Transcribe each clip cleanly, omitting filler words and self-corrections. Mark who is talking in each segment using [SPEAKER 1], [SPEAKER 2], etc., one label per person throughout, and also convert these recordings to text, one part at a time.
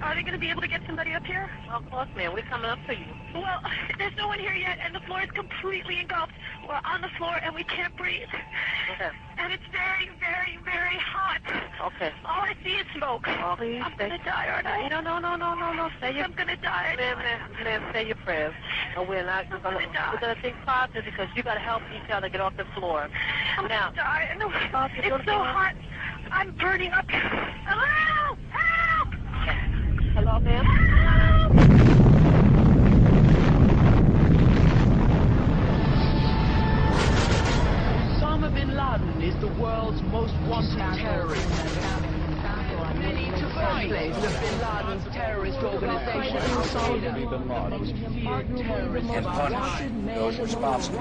[SPEAKER 1] Are they going to be able to get somebody up here?
[SPEAKER 2] Well, of course, ma'am. We're coming up for you.
[SPEAKER 1] Well, there's no one here yet, and the floor is completely engulfed. We're on the floor, and we can't breathe.
[SPEAKER 2] Okay.
[SPEAKER 1] And it's very, very, very hot.
[SPEAKER 2] Okay.
[SPEAKER 1] All I see is smoke.
[SPEAKER 2] Oh, please.
[SPEAKER 1] I'm going to die, aren't I?
[SPEAKER 2] No. Say your...
[SPEAKER 1] I'm going to die.
[SPEAKER 2] Ma'am, say your prayers. No, we're not. We're going to think positive because you got to help each other get off the floor.
[SPEAKER 1] I'm
[SPEAKER 2] Now.
[SPEAKER 1] going to die. No, it's so hot. I'm burning up. Hello! Help!
[SPEAKER 2] Hello, ma'am?
[SPEAKER 3] Osama bin Laden is the world's most wanted terrorist. Many to place the Bin Laden's terrorist organization Al-Qaeda, the most feared terrorist
[SPEAKER 4] And punish those responsible.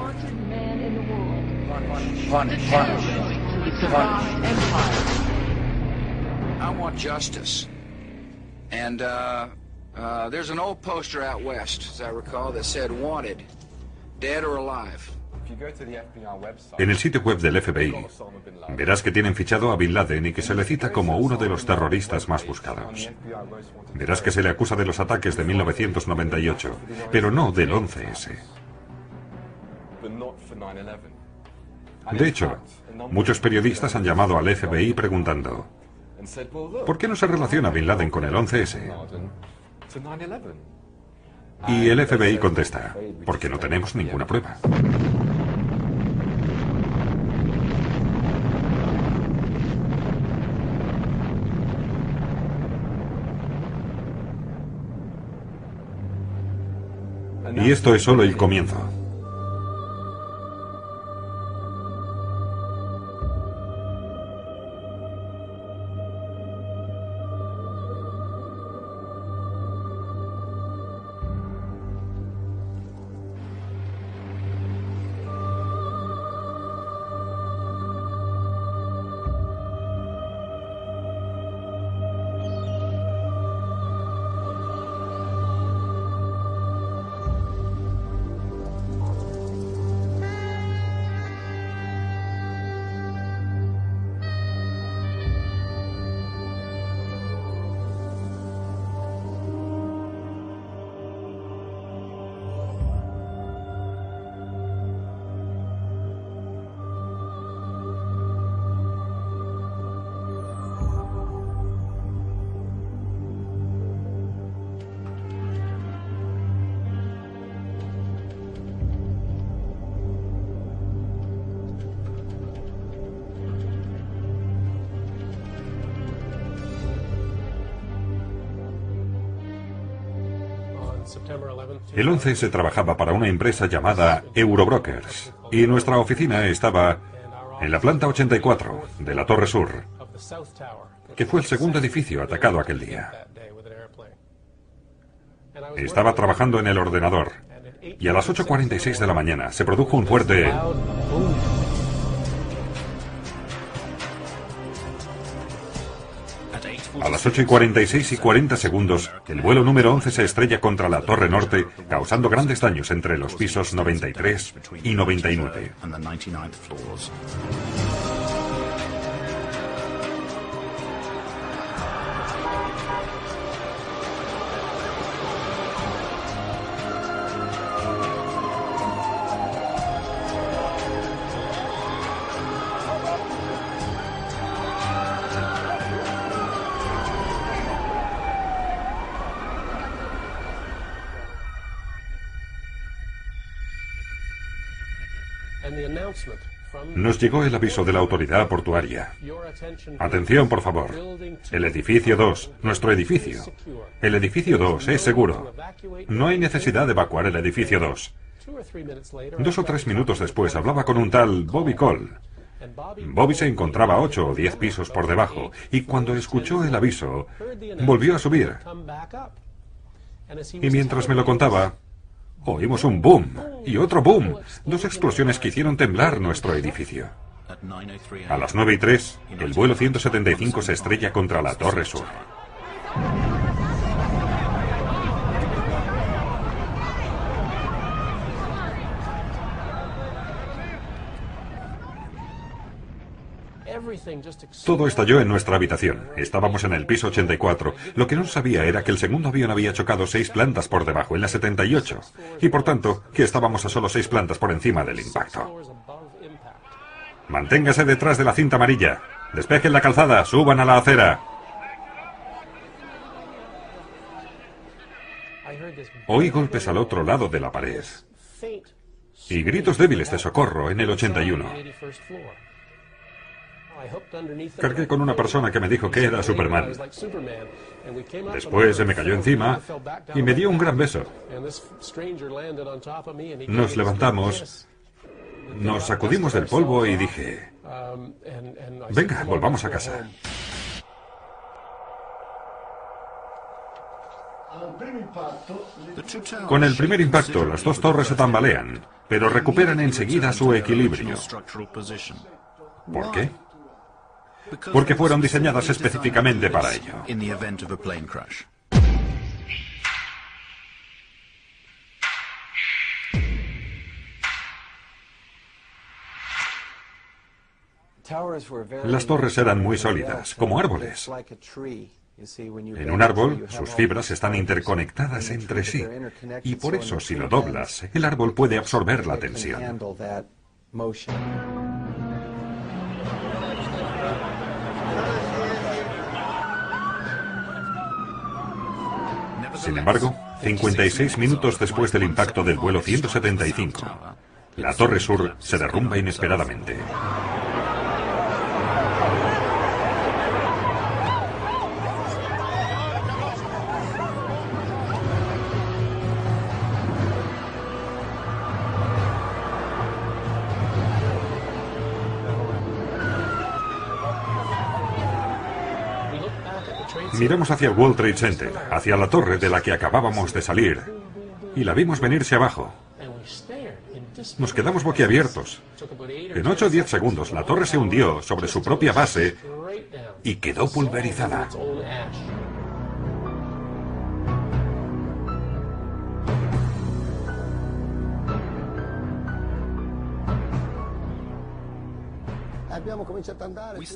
[SPEAKER 4] Punish.
[SPEAKER 3] It's a vast empire.
[SPEAKER 4] I want justice. And there's an old poster out west, as I recall, that said wanted, dead or alive.
[SPEAKER 5] En el sitio web del FBI verás que tienen fichado a Bin Laden y que se le cita como uno de los terroristas más buscados. Verás que se le acusa de los ataques de 1998, pero no del 11S. De hecho, muchos periodistas han llamado al FBI preguntando: ¿por qué no se relaciona Bin Laden con el 11S? Y el FBI contesta: porque no tenemos ninguna prueba. Y esto es solo el comienzo. El 11S trabajaba para una empresa llamada Eurobrokers y nuestra oficina estaba en la planta 84 de la Torre Sur, que fue el segundo edificio atacado aquel día. Estaba trabajando en el ordenador y a las 8:46 de la mañana se produjo un fuerte... A las 8:46:40, el vuelo número 11 se estrella contra la Torre Norte, causando grandes daños entre los pisos 93 y 99. Nos llegó el aviso de la autoridad portuaria. Atención, por favor. El edificio 2, nuestro edificio. El edificio 2 es seguro. No hay necesidad de evacuar el edificio 2. 2 o 3 minutos después hablaba con un tal Bobby Cole. Bobby se encontraba 8 o 10 pisos por debajo y cuando escuchó el aviso, volvió a subir. Y mientras me lo contaba, oímos un boom y otro boom, 2 explosiones que hicieron temblar nuestro edificio. A las 9:03, el vuelo 175 se estrella contra la Torre Sur. Todo estalló en nuestra habitación. Estábamos en el piso 84. Lo que no sabía era que el segundo avión había chocado 6 plantas por debajo, en la 78. Y por tanto, que estábamos a solo 6 plantas por encima del impacto. Manténgase detrás de la cinta amarilla. Despejen la calzada, suban a la acera. Oí golpes al otro lado de la pared. Y gritos débiles de socorro en el 81. Cargué con una persona que me dijo que era Superman. Después se me cayó encima y me dio un gran beso. Nos levantamos, nos sacudimos del polvo y dije, venga, volvamos a casa. Con el primer impacto, las 2 torres se tambalean, pero recuperan enseguida su equilibrio. ¿Por qué? Porque fueron diseñadas específicamente para ello. Las torres eran muy sólidas, como árboles. En un árbol, sus fibras están interconectadas entre sí, y por eso, si lo doblas, el árbol puede absorber la tensión. Sin embargo, 56 minutos después del impacto del vuelo 175, la Torre Sur se derrumba inesperadamente. Miramos hacia el World Trade Center, hacia la torre de la que acabábamos de salir, y la vimos venirse abajo. Nos quedamos boquiabiertos. En 8 o 10 segundos la torre se hundió sobre su propia base y quedó pulverizada.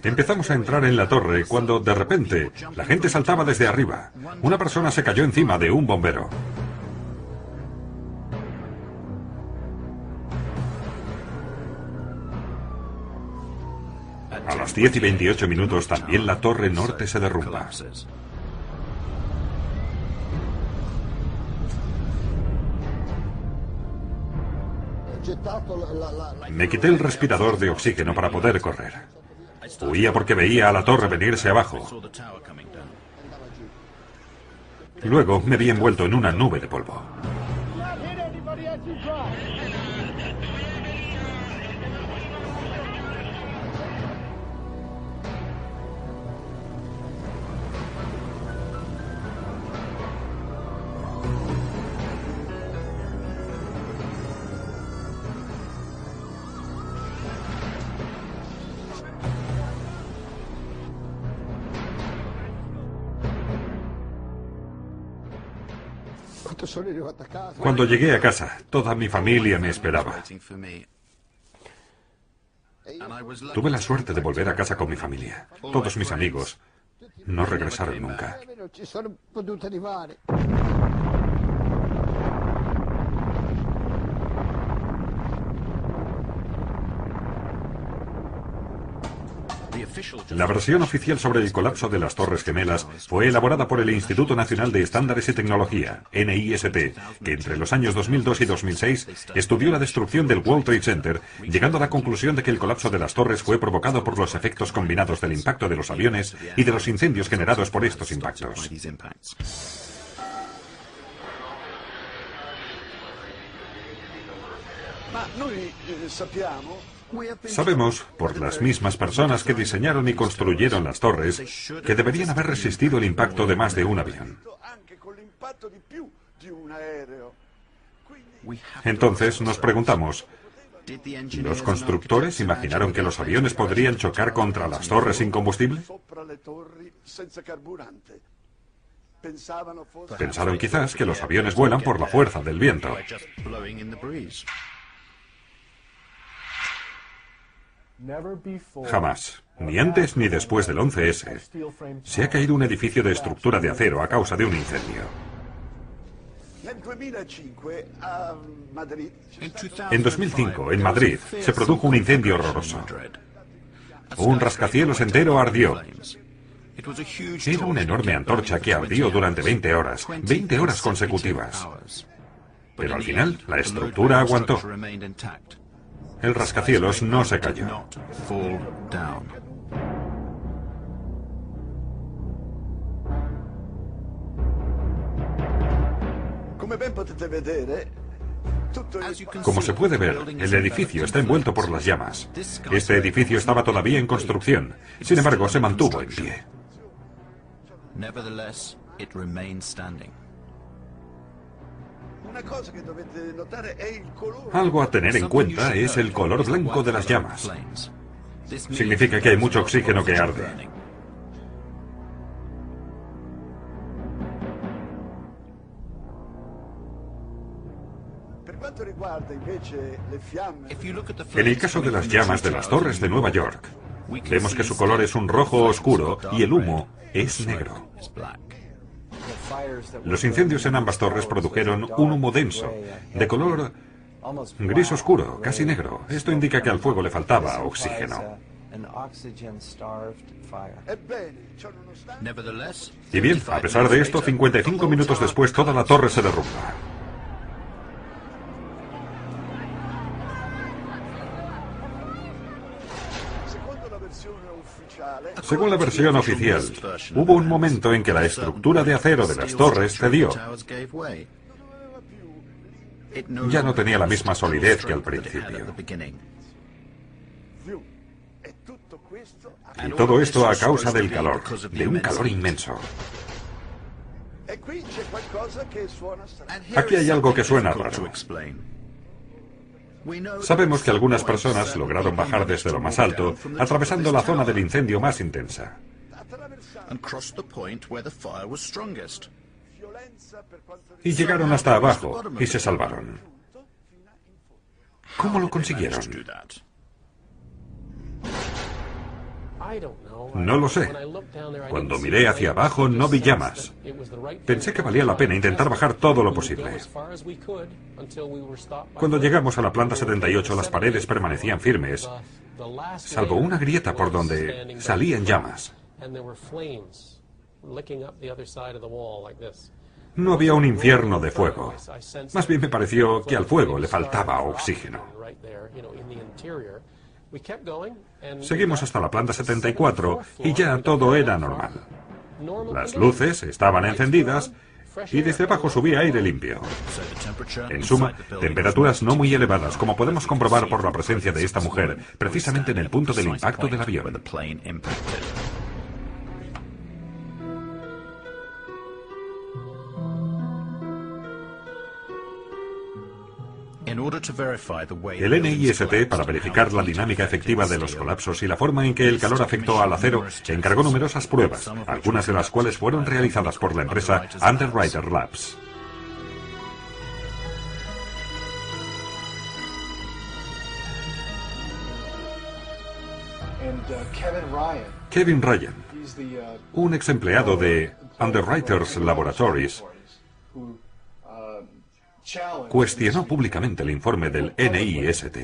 [SPEAKER 5] Empezamos a entrar en la torre cuando, de repente, la gente saltaba desde arriba. Una persona se cayó encima de un bombero. A las 10 y 28 minutos también la torre norte se derrumba. Me quité el respirador de oxígeno para poder correr. Huía porque veía a la torre venirse abajo. Luego me vi envuelto en una nube de polvo. Cuando llegué a casa, toda mi familia me esperaba. Tuve la suerte de volver a casa con mi familia. Todos mis amigos no regresaron nunca. La versión oficial sobre el colapso de las Torres Gemelas fue elaborada por el Instituto Nacional de Estándares y Tecnología, NIST, que entre los años 2002 y 2006 estudió la destrucción del World Trade Center, llegando a la conclusión de que el colapso de las torres fue provocado por los efectos combinados del impacto de los aviones y de los incendios generados por estos impactos. Sabemos, por las mismas personas que diseñaron y construyeron las torres, que deberían haber resistido el impacto de más de un avión. Entonces nos preguntamos, ¿los constructores imaginaron que los aviones podrían chocar contra las torres sin combustible? Pensaron quizás que los aviones vuelan por la fuerza del viento. Jamás, ni antes ni después del 11S, se ha caído un edificio de estructura de acero a causa de un incendio. En 2005, en Madrid, se produjo un incendio horroroso. Un rascacielos entero ardió. Era una enorme antorcha que ardió durante 20 horas consecutivas. Pero al final, la estructura aguantó. El rascacielos no se cayó. Como se puede ver, el edificio está envuelto por las llamas. Este edificio estaba todavía en construcción, sin embargo, se mantuvo en pie. Algo a tener en cuenta es el color blanco de las llamas. Significa que hay mucho oxígeno que arde. En el caso de las llamas de las torres de Nueva York, vemos que su color es un rojo oscuro y el humo es negro. Los incendios en ambas torres produjeron un humo denso, de color gris oscuro, casi negro. Esto indica que al fuego le faltaba oxígeno. Y bien, a pesar de esto, 55 minutos después toda la torre se derrumba. Según la versión oficial, hubo un momento en que la estructura de acero de las torres cedió. Ya no tenía la misma solidez que al principio. Y todo esto a causa del calor, de un calor inmenso. Aquí hay algo que suena raro. Sabemos que algunas personas lograron bajar desde lo más alto, atravesando la zona del incendio más intensa. Y llegaron hasta abajo y se salvaron. ¿Cómo lo consiguieron? No lo sé. Cuando miré hacia abajo no vi llamas. Pensé que valía la pena intentar bajar todo lo posible. Cuando llegamos a la planta 78 las paredes permanecían firmes, salvo una grieta por donde salían llamas. No había un infierno de fuego. Más bien me pareció que al fuego le faltaba oxígeno. Seguimos hasta la planta 74 y ya todo era normal. Las luces estaban encendidas y desde abajo subía aire limpio. En suma, temperaturas no muy elevadas, como podemos comprobar por la presencia de esta mujer, precisamente en el punto del impacto del avión. El NIST, para verificar la dinámica efectiva de los colapsos y la forma en que el calor afectó al acero, encargó numerosas pruebas, algunas de las cuales fueron realizadas por la empresa Underwriter Labs. Kevin Ryan, un ex empleado de Underwriters Laboratories, cuestionó públicamente el informe del NIST.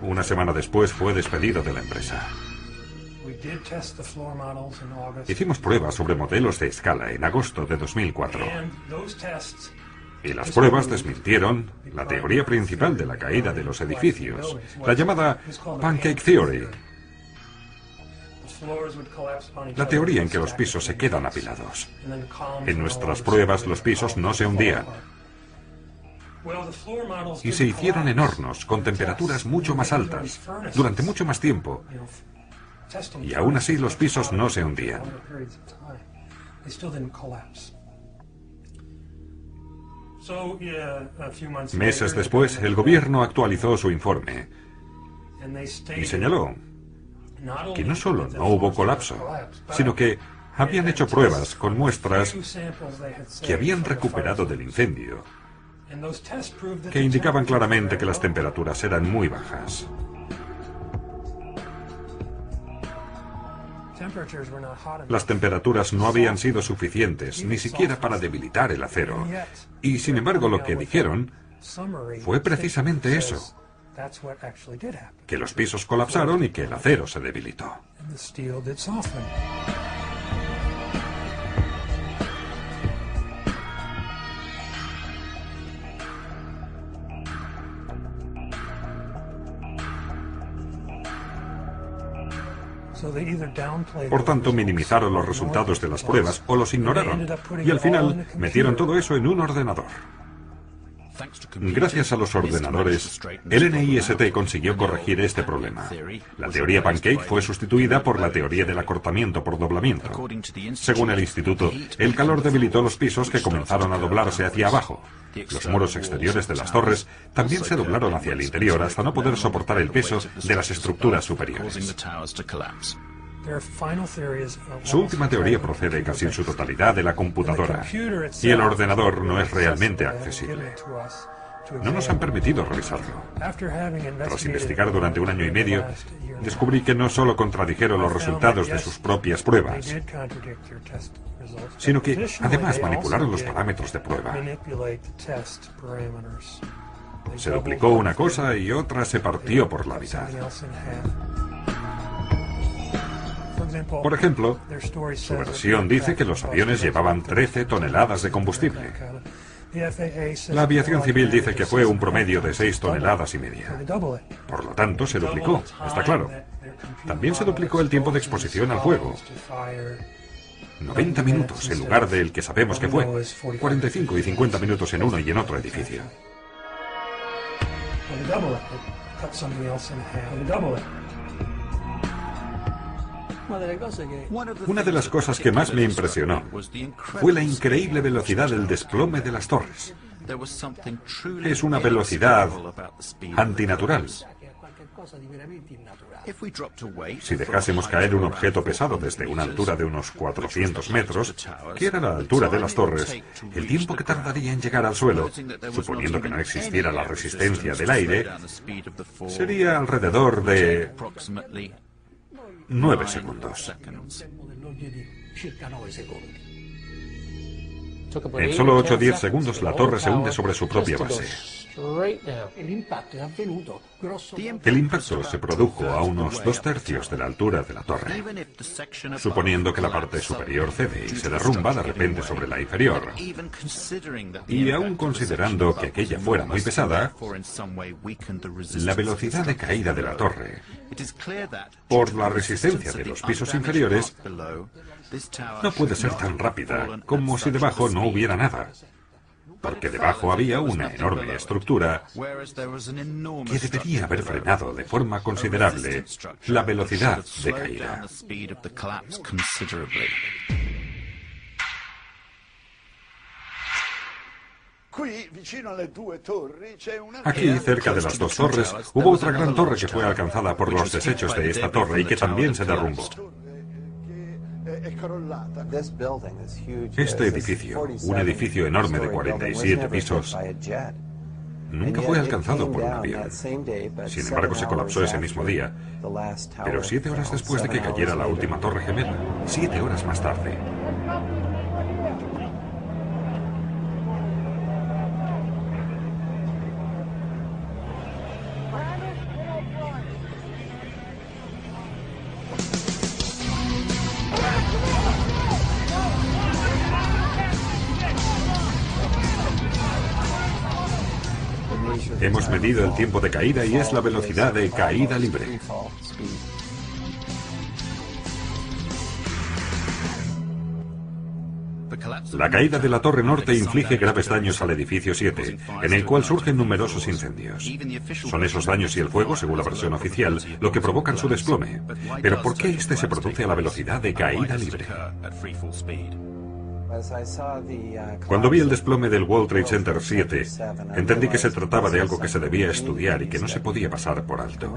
[SPEAKER 5] Una semana después fue despedido de la empresa. Hicimos pruebas sobre modelos de escala en agosto de 2004. Y las pruebas desmintieron la teoría principal de la caída de los edificios, la llamada Pancake Theory. La teoría en que los pisos se quedan apilados. En nuestras pruebas los pisos no se hundían. Y se hicieron en hornos con temperaturas mucho más altas, durante mucho más tiempo. Y aún así los pisos no se hundían. Meses después, el gobierno actualizó su informe y señaló que no solo no hubo colapso, sino que habían hecho pruebas con muestras que habían recuperado del incendio, que indicaban claramente que las temperaturas eran muy bajas. Las temperaturas no habían sido suficientes, ni siquiera para debilitar el acero. Y sin embargo, lo que dijeron fue precisamente eso, que los pisos colapsaron y que el acero se debilitó. Por tanto, minimizaron los resultados de las pruebas o los ignoraron, y al final metieron todo eso en un ordenador. Gracias a los ordenadores, el NIST consiguió corregir este problema. La teoría Pancake fue sustituida por la teoría del acortamiento por doblamiento. Según el instituto, el calor debilitó los pisos que comenzaron a doblarse hacia abajo. Los muros exteriores de las torres también se doblaron hacia el interior hasta no poder soportar el peso de las estructuras superiores. Su última teoría procede casi en su totalidad de la computadora, y el ordenador no es realmente accesible. No nos han permitido revisarlo. Tras investigar durante 1 año y medio, descubrí que no solo contradijeron los resultados de sus propias pruebas, sino que además manipularon los parámetros de prueba. Se duplicó una cosa y otra se partió por la mitad. Por ejemplo, su versión dice que los aviones llevaban 13 toneladas de combustible. La aviación civil dice que fue un promedio de 6 toneladas y media. Por lo tanto, se duplicó, está claro. También se duplicó el tiempo de exposición al fuego. 90 minutos en lugar del que sabemos que fue. 45 y 50 minutos en uno y en otro edificio. Una de las cosas que más me impresionó fue la increíble velocidad del desplome de las torres. Es una velocidad antinatural. Si dejásemos caer un objeto pesado desde una altura de unos 400 metros, que era la altura de las torres, el tiempo que tardaría en llegar al suelo, suponiendo que no existiera la resistencia del aire, sería alrededor de 9 segundos. En solo 8 o 10 segundos la torre se hunde sobre su propia base. El impacto se produjo a unos 2/3 de la altura de la torre. Suponiendo que la parte superior cede y se derrumba de repente sobre la inferior, y aún considerando que aquella fuera muy pesada, la velocidad de caída de la torre, por la resistencia de los pisos inferiores, no puede ser tan rápida como si debajo no hubiera nada, porque debajo había una enorme estructura que debería haber frenado de forma considerable la velocidad de caída. Aquí, cerca de las 2 torres, hubo otra gran torre que fue alcanzada por los desechos de esta torre y que también se derrumbó. Este edificio, un edificio enorme de 47 pisos, nunca fue alcanzado por un avión. Sin embargo, se colapsó ese mismo día, pero 7 horas después de que cayera la última torre gemela, 7 horas más tarde. Hemos medido el tiempo de caída y es la velocidad de caída libre. La caída de la Torre Norte inflige graves daños al edificio 7, en el cual surgen numerosos incendios. Son esos daños y el fuego, según la versión oficial, lo que provocan su desplome. Pero ¿por qué este se produce a la velocidad de caída libre? Cuando vi el desplome del World Trade Center 7, entendí que se trataba de algo que se debía estudiar y que no se podía pasar por alto.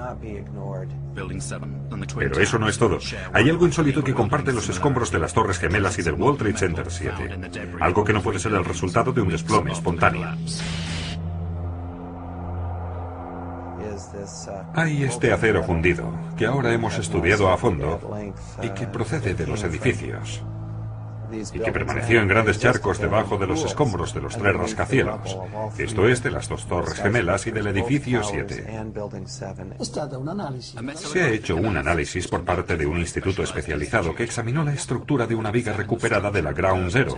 [SPEAKER 5] Pero eso no es todo. Hay algo insólito que comparten los escombros de las Torres Gemelas y del World Trade Center 7. Algo que no puede ser el resultado de un desplome espontáneo. Hay este acero fundido, que ahora hemos estudiado a fondo y que procede de los edificios, y que permaneció en grandes charcos debajo de los escombros de los 3 rascacielos, esto es, de las 2 torres gemelas y del edificio 7. Se ha hecho un análisis por parte de un instituto especializado que examinó la estructura de una viga recuperada de la Ground Zero.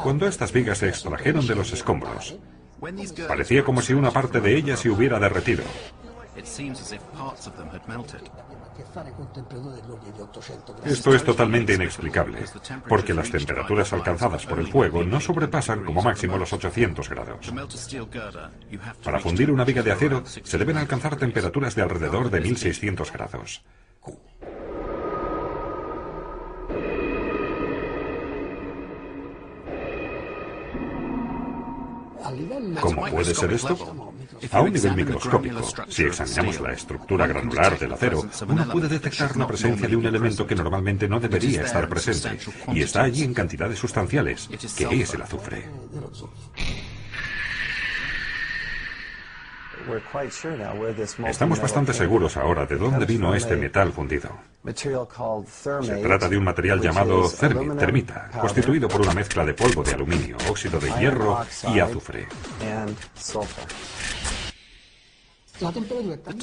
[SPEAKER 5] Cuando estas vigas se extrajeron de los escombros, parecía como si una parte de ellas se hubiera derretido. Esto es totalmente inexplicable, porque las temperaturas alcanzadas por el fuego no sobrepasan como máximo los 800 grados. Para fundir una viga de acero se deben alcanzar temperaturas de alrededor de 1600 grados. ¿Cómo puede ser esto? A un nivel microscópico, si examinamos la estructura granular del acero, uno puede detectar la presencia de un elemento que normalmente no debería estar presente, y está allí en cantidades sustanciales, que es el azufre. Estamos bastante seguros ahora de dónde vino este metal fundido. Se trata de un material llamado termita, constituido por una mezcla de polvo de aluminio, óxido de hierro y azufre.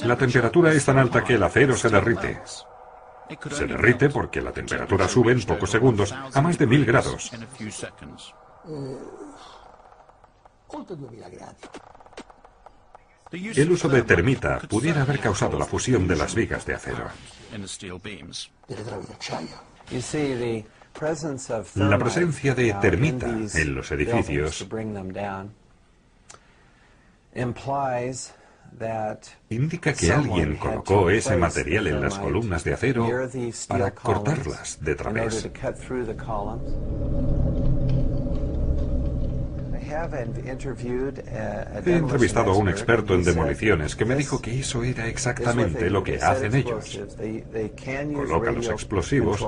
[SPEAKER 5] La temperatura es tan alta que el acero se derrite. Se derrite porque la temperatura sube en pocos segundos a más de 1000 grados. El uso de termita pudiera haber causado la fusión de las vigas de acero. La presencia de termita en los edificios indica que alguien colocó ese material en las columnas de acero para cortarlas de través. He entrevistado a un experto en demoliciones que me dijo que eso era exactamente lo que hacen ellos. Colocan los explosivos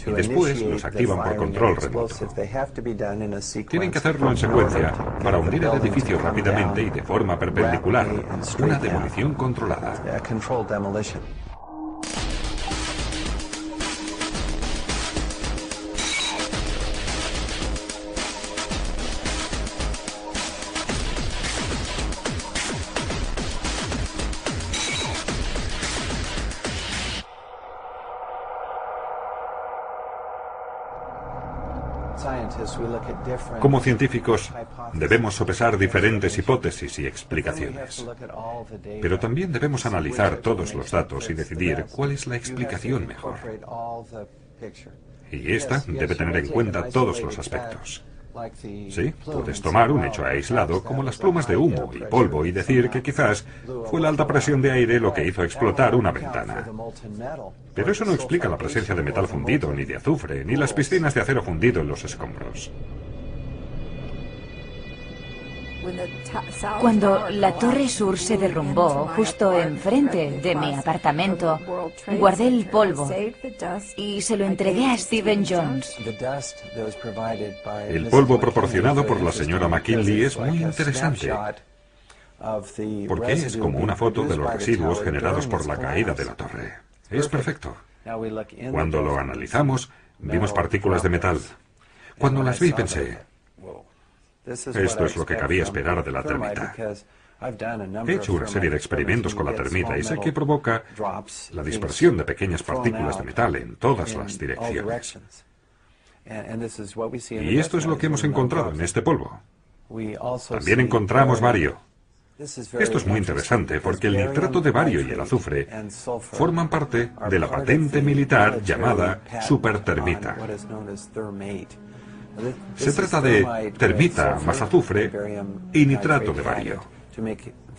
[SPEAKER 5] y después los activan por control remoto. Tienen que hacerlo en secuencia para hundir el edificio rápidamente y de forma perpendicular, una demolición controlada. Como científicos, debemos sopesar diferentes hipótesis y explicaciones. Pero también debemos analizar todos los datos y decidir cuál es la explicación mejor. Y esta debe tener en cuenta todos los aspectos. Sí, puedes tomar un hecho aislado como las plumas de humo y polvo y decir que quizás fue la alta presión de aire lo que hizo explotar una ventana. Pero eso no explica la presencia de metal fundido, ni de azufre, ni las piscinas de acero fundido en los escombros.
[SPEAKER 6] Cuando la Torre Sur se derrumbó justo enfrente de mi apartamento, guardé el polvo y se lo entregué a Stephen Jones.
[SPEAKER 5] El polvo proporcionado por la señora McKinley es muy interesante, porque es como una foto de los residuos generados por la caída de la torre. Es perfecto. Cuando lo analizamos, vimos partículas de metal. Cuando las vi pensé, esto es lo que cabía esperar de la termita. He hecho una serie de experimentos con la termita y sé que provoca la dispersión de pequeñas partículas de metal en todas las direcciones. Y esto es lo que hemos encontrado en este polvo. También encontramos bario. Esto es muy interesante porque el nitrato de bario y el azufre forman parte de la patente militar llamada supertermita. Se trata de termita más azufre y nitrato de bario,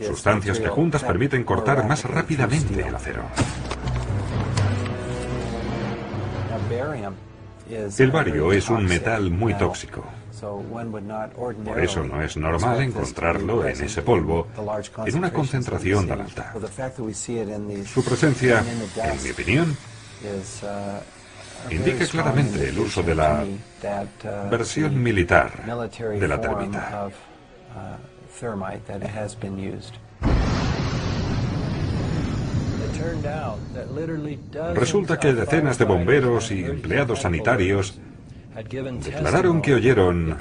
[SPEAKER 5] sustancias que juntas permiten cortar más rápidamente el acero. El bario es un metal muy tóxico. Por eso no es normal encontrarlo en ese polvo en una concentración tan alta. Su presencia, en mi opinión, indique claramente el uso de la versión militar de la termita. Resulta que decenas de bomberos y empleados sanitarios declararon que oyeron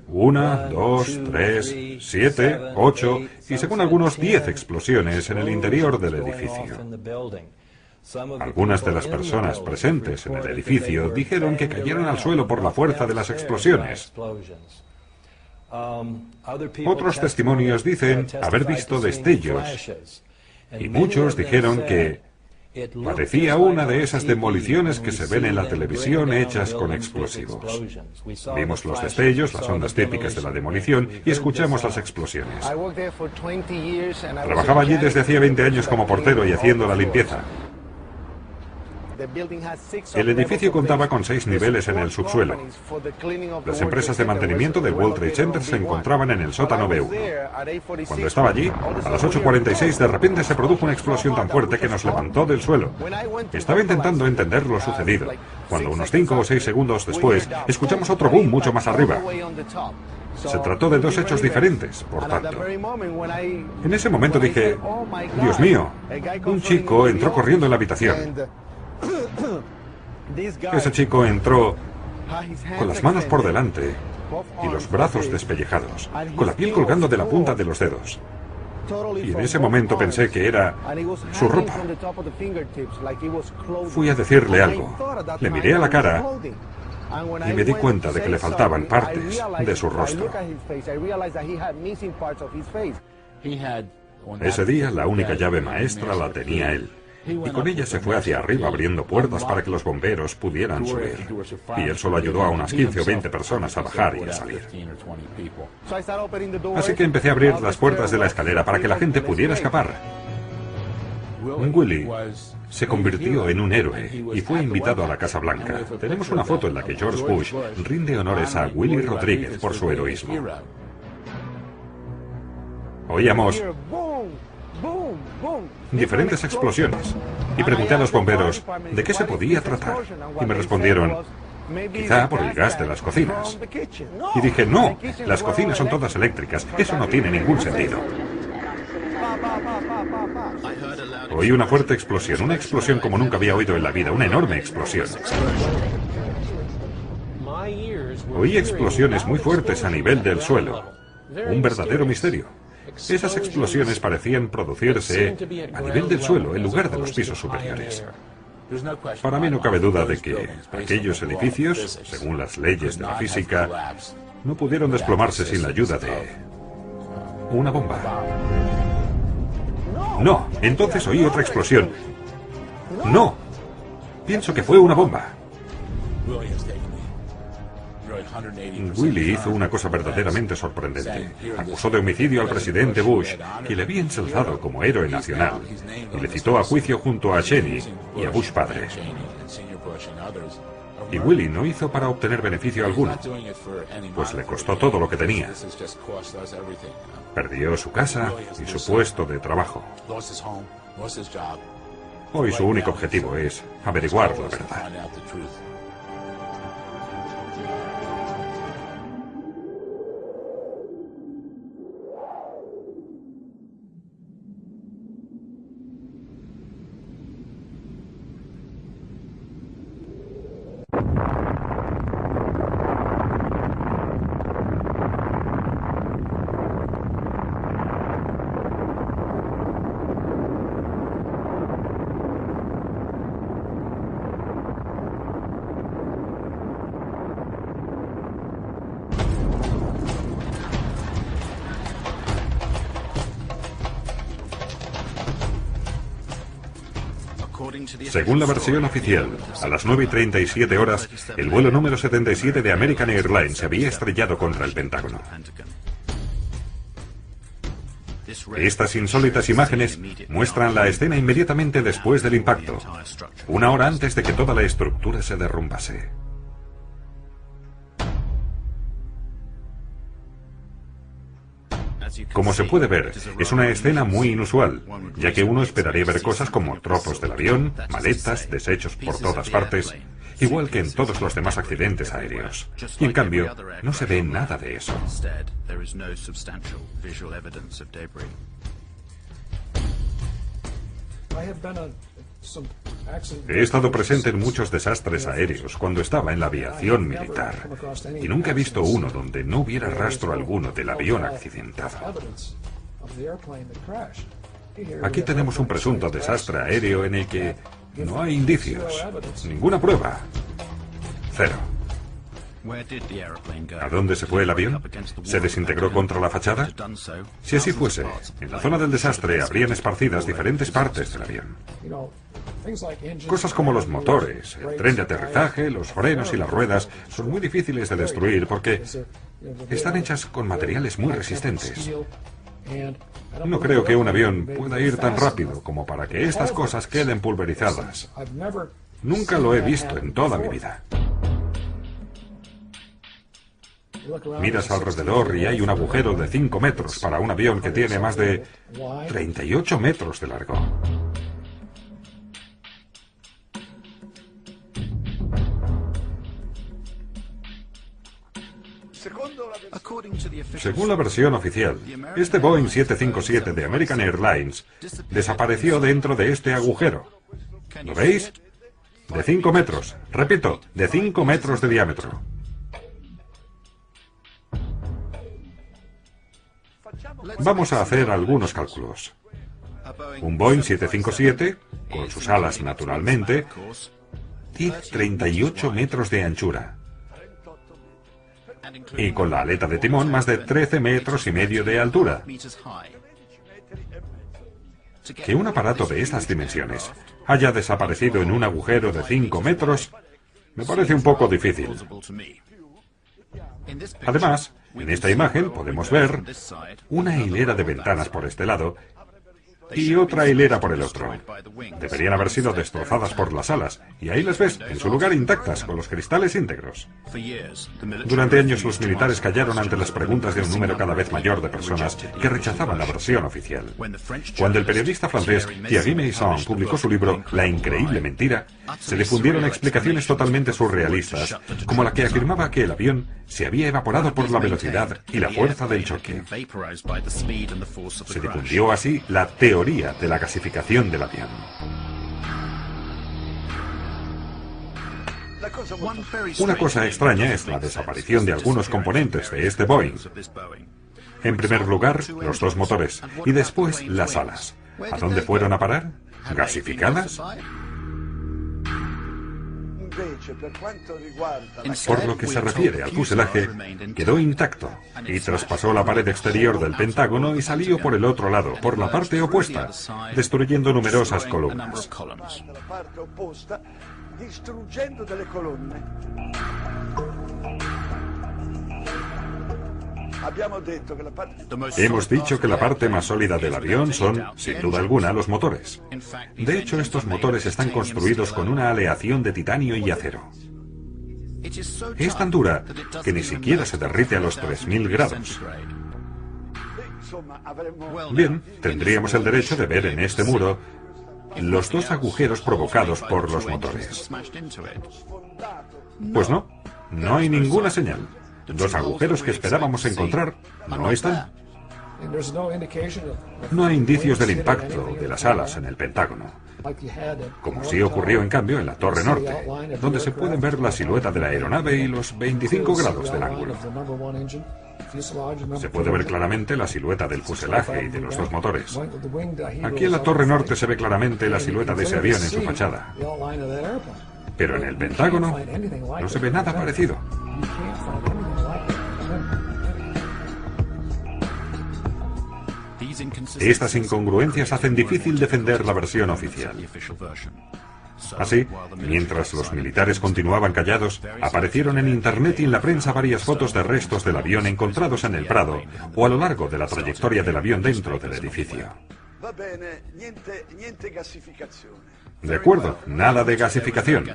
[SPEAKER 5] 1, 2, 3, 7, 8 y según algunos 10 explosiones en el interior del edificio. Algunas de las personas presentes en el edificio dijeron que cayeron al suelo por la fuerza de las explosiones. Otros testimonios dicen haber visto destellos y muchos dijeron que parecía una de esas demoliciones que se ven en la televisión hechas con explosivos. Vimos los destellos, las ondas típicas de la demolición y escuchamos las explosiones. Trabajaba allí desde hacía 20 años como portero y haciendo la limpieza. El edificio contaba con 6 niveles en el subsuelo. Las empresas de mantenimiento del World Trade Center se encontraban en el sótano B1. Cuando estaba allí, a las 8:46 de repente se produjo una explosión tan fuerte que nos levantó del suelo. Estaba intentando entender lo sucedido, cuando unos 5 o 6 segundos después escuchamos otro boom mucho más arriba. Se trató de 2 hechos diferentes, por tanto. En ese momento dije, Dios mío, un chico entró corriendo en la habitación. Ese chico entró con las manos por delante y los brazos despellejados, con la piel colgando de la punta de los dedos. Y en ese momento pensé que era su ropa. Fui a decirle algo. Le miré a la cara y me di cuenta de que le faltaban partes de su rostro. Ese día la única llave maestra la tenía él. Y con ella se fue hacia arriba abriendo puertas para que los bomberos pudieran subir. Y él solo ayudó a unas 15 o 20 personas a bajar y a salir. Así que empecé a abrir las puertas de la escalera para que la gente pudiera escapar. Willie se convirtió en un héroe y fue invitado a la Casa Blanca. Tenemos una foto en la que George Bush rinde honores a Willie Rodríguez por su heroísmo. Oíamos diferentes explosiones y pregunté a los bomberos de qué se podía tratar y me respondieron, quizá por el gas de las cocinas. Y dije, no, las cocinas son todas eléctricas, eso no tiene ningún sentido. Oí una fuerte explosión, una explosión como nunca había oído en la vida, una enorme explosión. Oí explosiones muy fuertes a nivel del suelo, un verdadero misterio. Esas explosiones parecían producirse a nivel del suelo, en lugar de los pisos superiores. Para mí no cabe duda de que aquellos edificios, según las leyes de la física, no pudieron desplomarse sin la ayuda de una bomba. No, entonces oí otra explosión. No, pienso que fue una bomba. Willie hizo una cosa verdaderamente sorprendente. Acusó de homicidio al presidente Bush y le había ensalzado como héroe nacional y le citó a juicio junto a Cheney y a Bush padre. Y Willie no hizo para obtener beneficio alguno, pues le costó todo lo que tenía. Perdió su casa y su puesto de trabajo. Hoy su único objetivo es averiguar la verdad. Según la versión oficial, a las 9:37 horas, el vuelo número 77 de American Airlines se había estrellado contra el Pentágono. Estas insólitas imágenes muestran la escena inmediatamente después del impacto, una hora antes de que toda la estructura se derrumbase. Como se puede ver, es una escena muy inusual, ya que uno esperaría ver cosas como trozos del avión, maletas, desechos por todas partes, igual que en todos los demás accidentes aéreos. Y en cambio, no se ve nada de eso. He estado presente en muchos desastres aéreos cuando estaba en la aviación militar, y nunca he visto uno donde no hubiera rastro alguno del avión accidentado. Aquí tenemos un presunto desastre aéreo en el que no hay indicios, ninguna prueba. Cero. ¿A dónde se fue el avión? ¿Se desintegró contra la fachada? Si así fuese, en la zona del desastre habrían esparcidas diferentes partes del avión. Cosas como los motores, el tren de aterrizaje, los frenos y las ruedas son muy difíciles de destruir porque están hechas con materiales muy resistentes. No creo que un avión pueda ir tan rápido como para que estas cosas queden pulverizadas. Nunca lo he visto en toda mi vida. Miras alrededor y hay un agujero de 5 metros para un avión que tiene más de 38 metros de largo. Según la versión oficial, este Boeing 757 de American Airlines desapareció dentro de este agujero. ¿Lo veis? De 5 metros. Repito, de 5 metros de diámetro. Vamos a hacer algunos cálculos. Un Boeing 757, con sus alas naturalmente, tiene 38 metros de anchura. Y con la aleta de timón más de 13 metros y medio de altura. Que un aparato de estas dimensiones haya desaparecido en un agujero de 5 metros me parece un poco difícil. Además, en esta imagen podemos ver una hilera de ventanas por este lado y otra hilera por el otro. Deberían haber sido destrozadas por las alas, y ahí las ves, en su lugar intactas, con los cristales íntegros. Durante años los militares callaron ante las preguntas de un número cada vez mayor de personas que rechazaban la versión oficial. Cuando el periodista francés Thierry Meyssan publicó su libro La increíble mentira, se difundieron explicaciones totalmente surrealistas, como la que afirmaba que el avión se había evaporado por la velocidad y la fuerza del choque. Se difundió así la teoría de la gasificación del avión. Una cosa extraña es la desaparición de algunos componentes de este Boeing. En primer lugar, los dos motores, y después las alas. ¿A dónde fueron a parar? ¿Gasificadas? Por lo que se refiere al fuselaje, quedó intacto y traspasó la pared exterior del Pentágono y salió por el otro lado, por la parte opuesta, destruyendo numerosas columnas. Hemos dicho que la parte más sólida del avión son, sin duda alguna, los motores. De hecho, estos motores están construidos con una aleación de titanio y acero. Es tan dura que ni siquiera se derrite a los 3000 grados. Bien, tendríamos el derecho de ver en este muro los dos agujeros provocados por los motores. Pues no, no hay ninguna señal. Los agujeros que esperábamos encontrar no están. No hay indicios del impacto de las alas en el Pentágono, como sí ocurrió en cambio en la Torre Norte, donde se pueden ver la silueta de la aeronave y los 25 grados del ángulo. Se puede ver claramente la silueta del fuselaje y de los dos motores. Aquí en la Torre Norte se ve claramente la silueta de ese avión en su fachada. Pero en el Pentágono no se ve nada parecido. Estas incongruencias hacen difícil defender la versión oficial. Así, mientras los militares continuaban callados, aparecieron en Internet y en la prensa varias fotos de restos del avión encontrados en el Prado o a lo largo de la trayectoria del avión dentro del edificio. De acuerdo, nada de gasificación.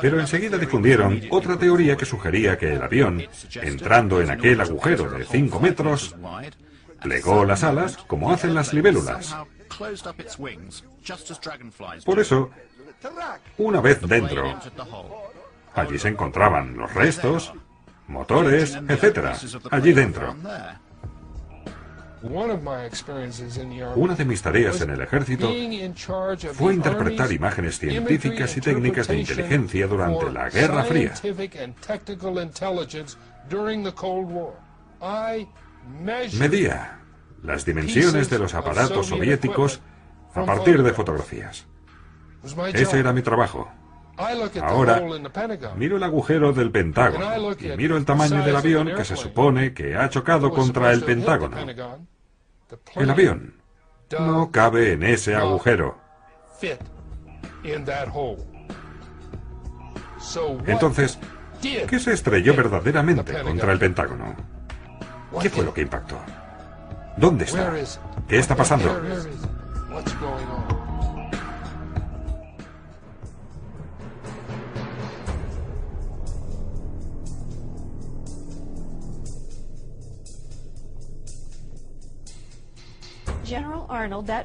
[SPEAKER 5] Pero enseguida difundieron otra teoría que sugería que el avión, entrando en aquel agujero de 5 metros, plegó las alas como hacen las libélulas. Por eso, una vez dentro, allí se encontraban los restos, motores, etc. Allí dentro. Una de mis tareas en el ejército fue interpretar imágenes científicas y técnicas de inteligencia durante la Guerra Fría. Medía las dimensiones de los aparatos soviéticos a partir de fotografías. Ese era mi trabajo. Ahora, miro el agujero del Pentágono y miro el tamaño del avión que se supone que ha chocado contra el Pentágono. El avión no cabe en ese agujero. Entonces, ¿qué se estrelló verdaderamente contra el Pentágono? ¿Qué fue lo que impactó? ¿Dónde está? ¿Qué está pasando?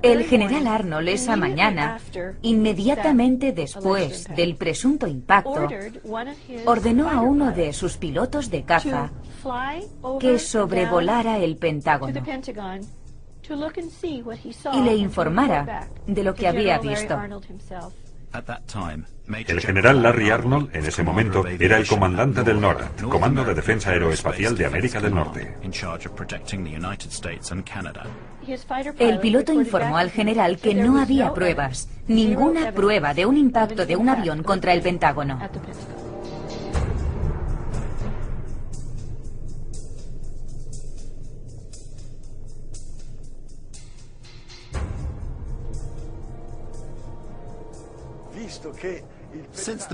[SPEAKER 6] El general Arnold esa mañana, inmediatamente después del presunto impacto, ordenó a uno de sus pilotos de caza que sobrevolara el Pentágono y le informara de lo que había visto.
[SPEAKER 5] El general Larry Arnold, en ese momento, era el comandante del NORAD, Comando de Defensa Aeroespacial de América del Norte.
[SPEAKER 6] El piloto informó al general que no había pruebas, ninguna prueba de un impacto de un avión contra el Pentágono.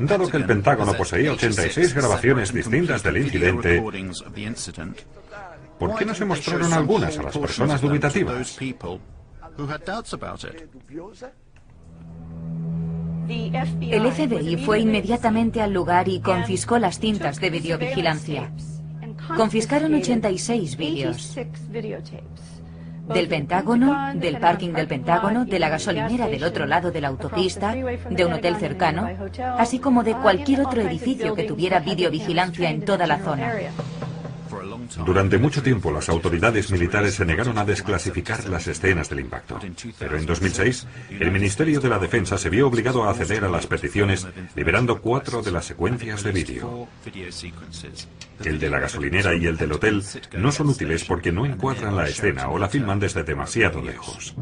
[SPEAKER 5] Dado que el Pentágono poseía 86 grabaciones distintas del incidente, ¿por qué no se mostraron algunas a las personas dubitativas?
[SPEAKER 6] El FBI fue inmediatamente al lugar y confiscó las cintas de videovigilancia. Confiscaron 86 vídeos. Del Pentágono, del parking del Pentágono, de la gasolinera del otro lado de la autopista, de un hotel cercano, así como de cualquier otro edificio que tuviera videovigilancia en toda la zona.
[SPEAKER 5] Durante mucho tiempo las autoridades militares se negaron a desclasificar las escenas del impacto. Pero en 2006, el Ministerio de la Defensa se vio obligado a acceder a las peticiones, liberando 4 de las secuencias de vídeo. El de la gasolinera y el del hotel no son útiles porque no encuadran la escena o la filman desde demasiado lejos.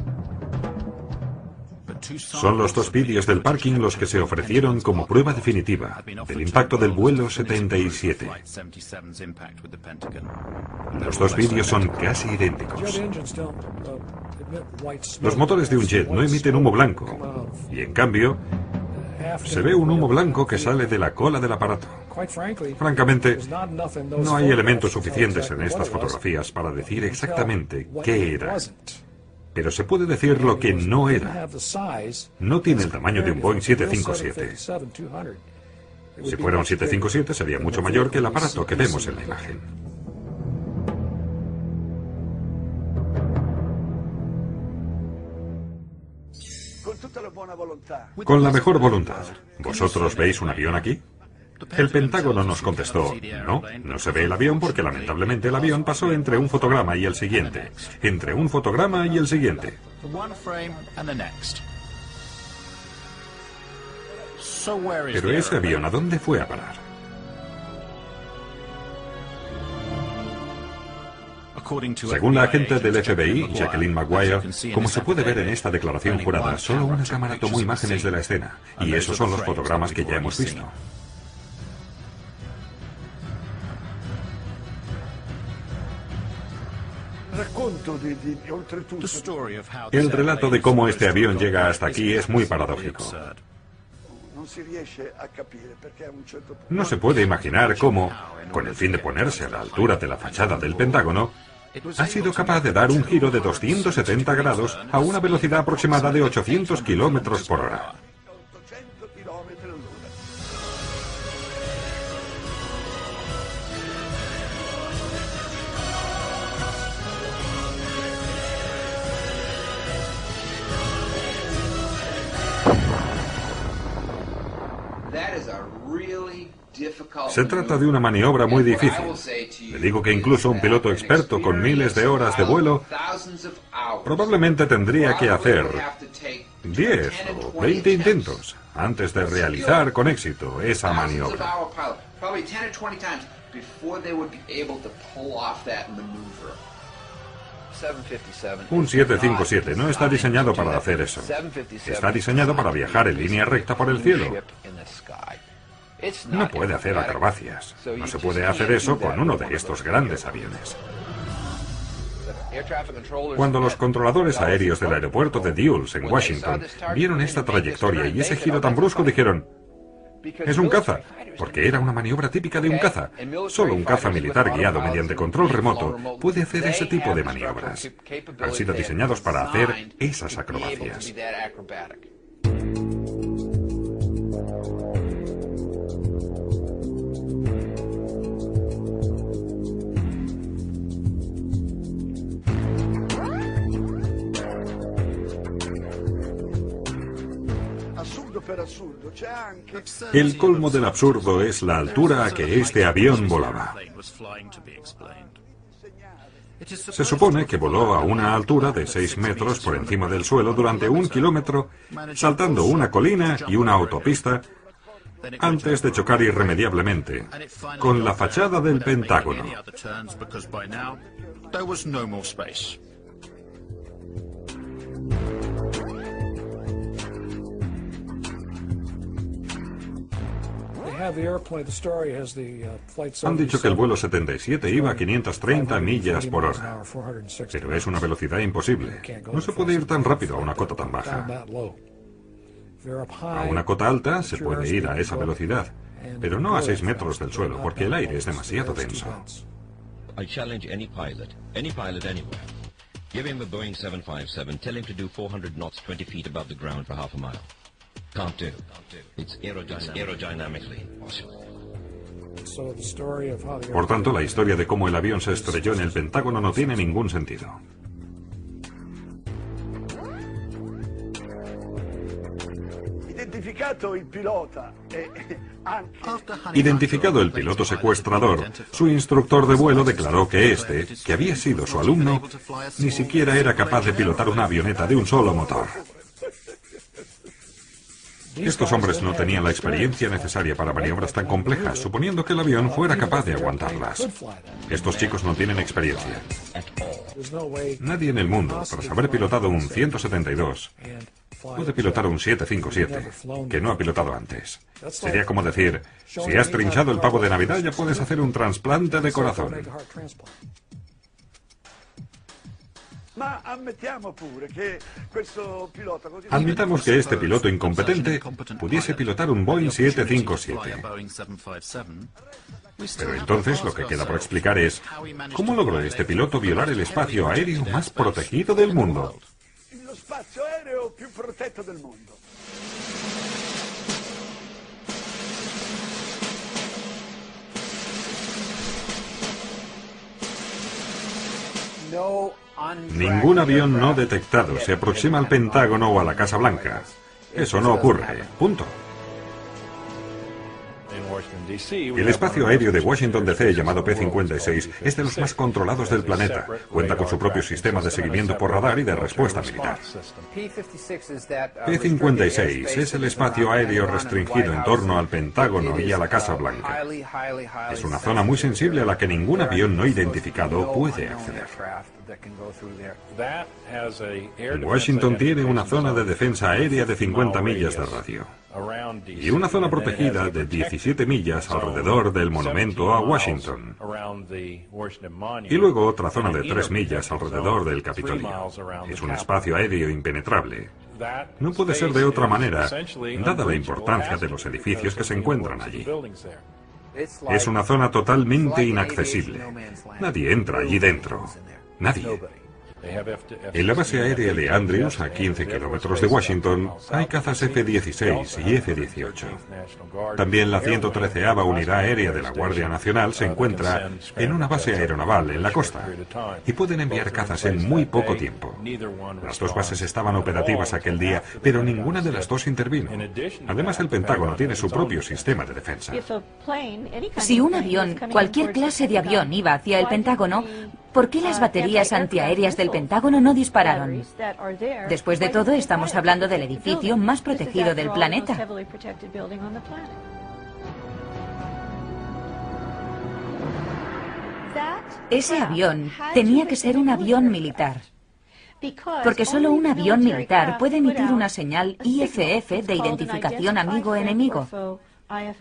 [SPEAKER 5] Son los 2 vídeos del parking los que se ofrecieron como prueba definitiva del impacto del vuelo 77. Los 2 vídeos son casi idénticos. Los motores de un jet no emiten humo blanco, y en cambio, se ve un humo blanco que sale de la cola del aparato. Francamente, no hay elementos suficientes en estas fotografías para decir exactamente qué era. Pero se puede decir lo que no era. No tiene el tamaño de un Boeing 757. Si fuera un 757 sería mucho mayor que el aparato que vemos en la imagen. Con la mejor voluntad. ¿Vosotros veis un avión aquí? El Pentágono nos contestó, no, no se ve el avión porque lamentablemente el avión pasó entre un fotograma y el siguiente, entre un fotograma y el siguiente. Pero ese avión, ¿a dónde fue a parar? Según la agente del FBI, Jacqueline Maguire, como se puede ver en esta declaración jurada, solo una cámara tomó imágenes de la escena, y esos son los fotogramas que ya hemos visto. El relato de cómo este avión llega hasta aquí es muy paradójico. No se puede imaginar cómo, con el fin de ponerse a la altura de la fachada del Pentágono, ha sido capaz de dar un giro de 270 grados a una velocidad aproximada de 800 kilómetros por hora. Se trata de una maniobra muy difícil. Le digo que incluso un piloto experto con miles de horas de vuelo probablemente tendría que hacer 10 o 20 intentos antes de realizar con éxito esa maniobra. Un 757 no está diseñado para hacer eso. Está diseñado para viajar en línea recta por el cielo. No puede hacer acrobacias. No se puede hacer eso con uno de estos grandes aviones. Cuando los controladores aéreos del aeropuerto de Dulles, en Washington, vieron esta trayectoria y ese giro tan brusco, dijeron: es un caza, porque era una maniobra típica de un caza. Solo un caza militar guiado mediante control remoto puede hacer ese tipo de maniobras. Han sido diseñados para hacer esas acrobacias. El colmo del absurdo es la altura a que este avión volaba. Se supone que voló a una altura de 6 metros por encima del suelo durante 1 kilómetro, saltando una colina y una autopista, antes de chocar irremediablemente con la fachada del Pentágono. Han dicho que el vuelo 77 iba a 530 millas por hora, pero es una velocidad imposible. No se puede ir tan rápido a una cota tan baja. A una cota alta se puede ir a esa velocidad, pero no a 6 metros del suelo, porque el aire es demasiado denso.
[SPEAKER 7] I challenge any pilot anywhere. Give him a Boeing 757, tell him to do 400 knots 20 feet above the ground for half a mile. Can't do. It's aerodynamically impossible.
[SPEAKER 5] Por tanto, la historia de cómo el avión se estrelló en el Pentágono no tiene ningún sentido. Identificado el piloto secuestrador, su instructor de vuelo declaró que este, que había sido su alumno, ni siquiera era capaz de pilotar una avioneta de un solo motor. Estos hombres no tenían la experiencia necesaria para maniobras tan complejas, suponiendo que el avión fuera capaz de aguantarlas. Estos chicos no tienen experiencia. Nadie en el mundo, tras haber pilotado un 172, puede pilotar un 757, que no ha pilotado antes. Sería como decir: si has trinchado el pavo de Navidad, ya puedes hacer un trasplante de corazón. Admitamos que este piloto incompetente pudiese pilotar un Boeing 757. Pero entonces lo que queda por explicar es: ¿cómo logró este piloto violar el espacio aéreo más protegido del mundo? Ningún avión no detectado se aproxima al Pentágono o a la Casa Blanca. Eso no ocurre. Punto. El espacio aéreo de Washington DC, llamado P-56, es de los más controlados del planeta. Cuenta con su propio sistema de seguimiento por radar y de respuesta militar. P-56 es el espacio aéreo restringido en torno al Pentágono y a la Casa Blanca. Es una zona muy sensible a la que ningún avión no identificado puede acceder. Washington tiene una zona de defensa aérea de 50 millas de radio y una zona protegida de 17 millas alrededor del monumento a Washington, y luego otra zona de 3 millas alrededor del Capitolio. Es un espacio aéreo impenetrable. No puede ser de otra manera, dada la importancia de los edificios que se encuentran allí. Es una zona totalmente inaccesible. Nadie entra allí dentro. Nadie. En la base aérea de Andrews, a 15 kilómetros de Washington, hay cazas F-16 y F-18. También la 113ª Unidad Aérea de la Guardia Nacional se encuentra en una base aeronaval en la costa y pueden enviar cazas en muy poco tiempo. Las dos bases estaban operativas aquel día, pero ninguna de las dos intervino. Además, el Pentágono tiene su propio sistema de defensa.
[SPEAKER 6] Si un avión, cualquier clase de avión, iba hacia el Pentágono, ¿por qué las baterías antiaéreas del Pentágono no dispararon? Después de todo, estamos hablando del edificio más protegido del planeta. Ese avión tenía que ser un avión militar, porque solo un avión militar puede emitir una señal IFF de identificación amigo-enemigo.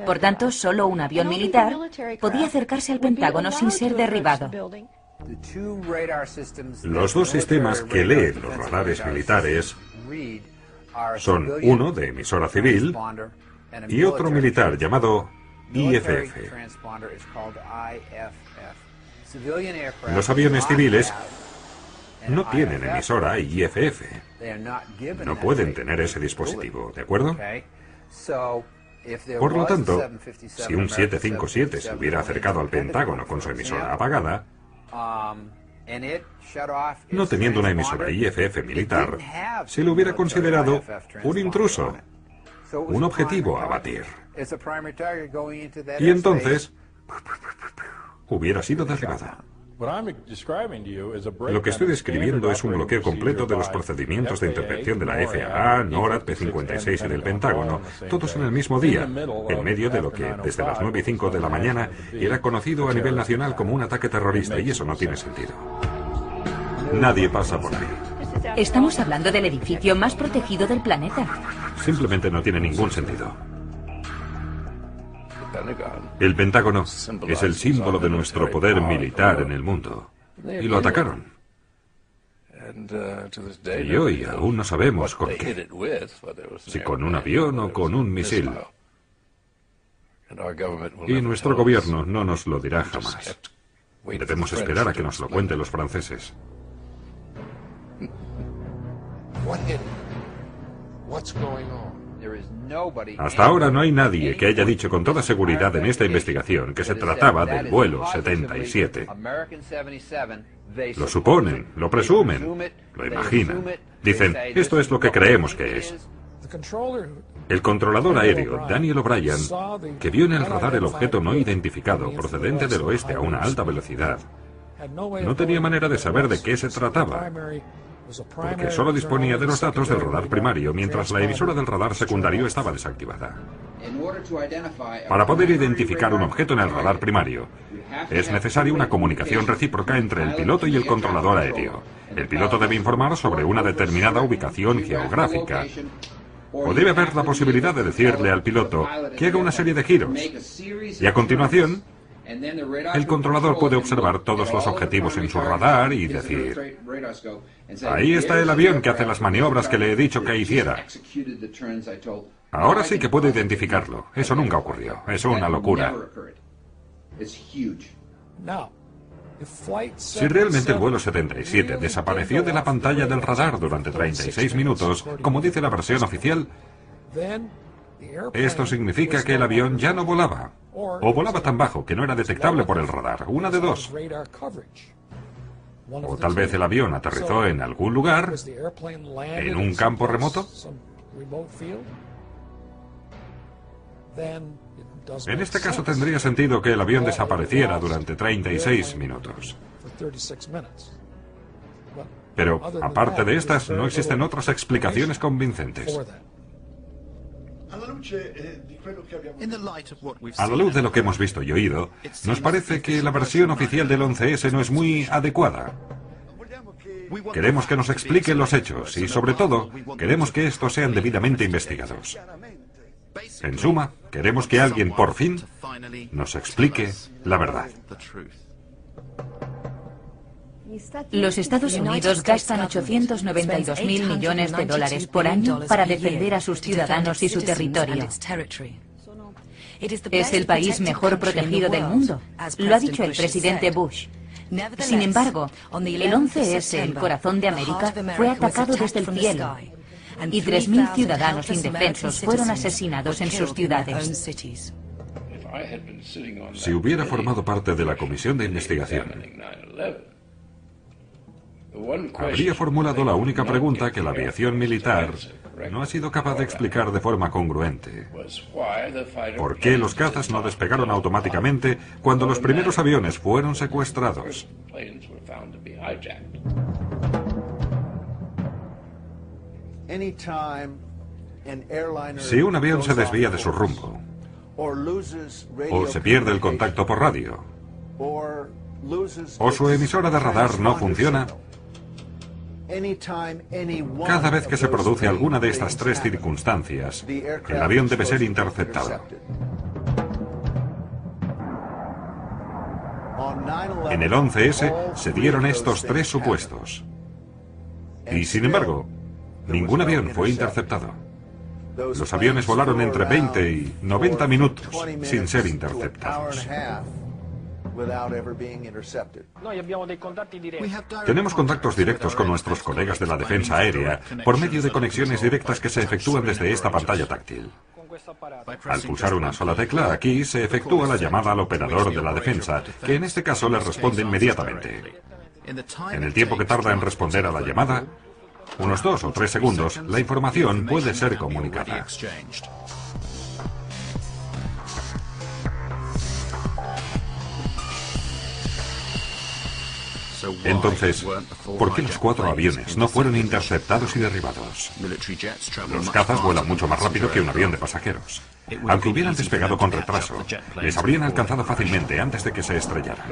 [SPEAKER 6] Por tanto, solo un avión militar podía acercarse al Pentágono sin ser derribado.
[SPEAKER 5] Los dos sistemas que leen los radares militares son uno de emisora civil y otro militar llamado IFF. Los aviones civiles no tienen emisora IFF. No pueden tener ese dispositivo, ¿de acuerdo? Por lo tanto, si un 757 se hubiera acercado al Pentágono con su emisora apagada, no teniendo una emisora IFF militar, se le hubiera considerado un intruso, un objetivo a abatir. Y entonces hubiera sido derribada. Lo que estoy describiendo es un bloqueo completo de los procedimientos de intervención de la FAA, NORAD, P-56 y del Pentágono, todos en el mismo día, en medio de lo que, desde las 9:05 de la mañana, era conocido a nivel nacional como un ataque terrorista, y eso no tiene sentido. Nadie pasa por ahí.
[SPEAKER 6] Estamos hablando del edificio más protegido del planeta.
[SPEAKER 5] Simplemente no tiene ningún sentido. El Pentágono es el símbolo de nuestro poder militar en el mundo. Y lo atacaron. Y hoy aún no sabemos con qué. Si con un avión o con un misil. Y nuestro gobierno no nos lo dirá jamás. Debemos esperar a que nos lo cuenten los franceses. Hasta ahora no hay nadie que haya dicho con toda seguridad en esta investigación que se trataba del vuelo 77. Lo suponen, lo presumen, lo imaginan. Dicen, esto es lo que creemos que es. El controlador aéreo, Daniel O'Brien, que vio en el radar el objeto no identificado procedente del oeste a una alta velocidad, no tenía manera de saber de qué se trataba, porque solo disponía de los datos del radar primario, mientras la emisora del radar secundario estaba desactivada. Para poder identificar un objeto en el radar primario, es necesaria una comunicación recíproca entre el piloto y el controlador aéreo. El piloto debe informar sobre una determinada ubicación geográfica, o debe haber la posibilidad de decirle al piloto que haga una serie de giros, y a continuación, el controlador puede observar todos los objetivos en su radar y decir, ahí está el avión que hace las maniobras que le he dicho que hiciera. Ahora sí que puedo identificarlo. Eso nunca ocurrió. Es una locura. Si realmente el vuelo 77 desapareció de la pantalla del radar durante 36 minutos, como dice la versión oficial, esto significa que el avión ya no volaba, o volaba tan bajo que no era detectable por el radar, una de dos. O tal vez el avión aterrizó en algún lugar, en un campo remoto. En este caso tendría sentido que el avión desapareciera durante 36 minutos. Pero, aparte de estas, no existen otras explicaciones convincentes. A la luz de lo que hemos visto y oído, nos parece que la versión oficial del 11S no es muy adecuada. Queremos que nos expliquen los hechos y, sobre todo, queremos que estos sean debidamente investigados. En suma, queremos que alguien, por fin, nos explique la verdad.
[SPEAKER 6] Los Estados Unidos gastan 892.000 millones de dólares por año para defender a sus ciudadanos y su territorio. Es el país mejor protegido del mundo. Lo ha dicho el presidente Bush. Sin embargo, el 11S, el corazón de América, fue atacado desde el cielo y 3.000 ciudadanos indefensos fueron asesinados en sus ciudades.
[SPEAKER 5] Si hubiera formado parte de la comisión de investigación, habría formulado la única pregunta que la aviación militar no ha sido capaz de explicar de forma congruente. ¿Por qué los cazas no despegaron automáticamente cuando los primeros aviones fueron secuestrados? Si un avión se desvía de su rumbo, o se pierde el contacto por radio, o su emisora de radar no funciona, cada vez que se produce alguna de estas tres circunstancias, el avión debe ser interceptado. En el 11S se dieron estos tres supuestos. Y sin embargo, ningún avión fue interceptado. Los aviones volaron entre 20 y 90 minutos sin ser interceptados. Tenemos contactos directos con nuestros colegas de la defensa aérea por medio de conexiones directas que se efectúan desde esta pantalla táctil. Al pulsar una sola tecla, aquí se efectúa la llamada al operador de la defensa, que en este caso le responde inmediatamente. En el tiempo que tarda en responder a la llamada, unos 2 o 3 segundos, la información puede ser comunicada. Entonces, ¿por qué los 4 aviones no fueron interceptados y derribados? Los cazas vuelan mucho más rápido que un avión de pasajeros. Aunque hubieran despegado con retraso, les habrían alcanzado fácilmente antes de que se estrellaran.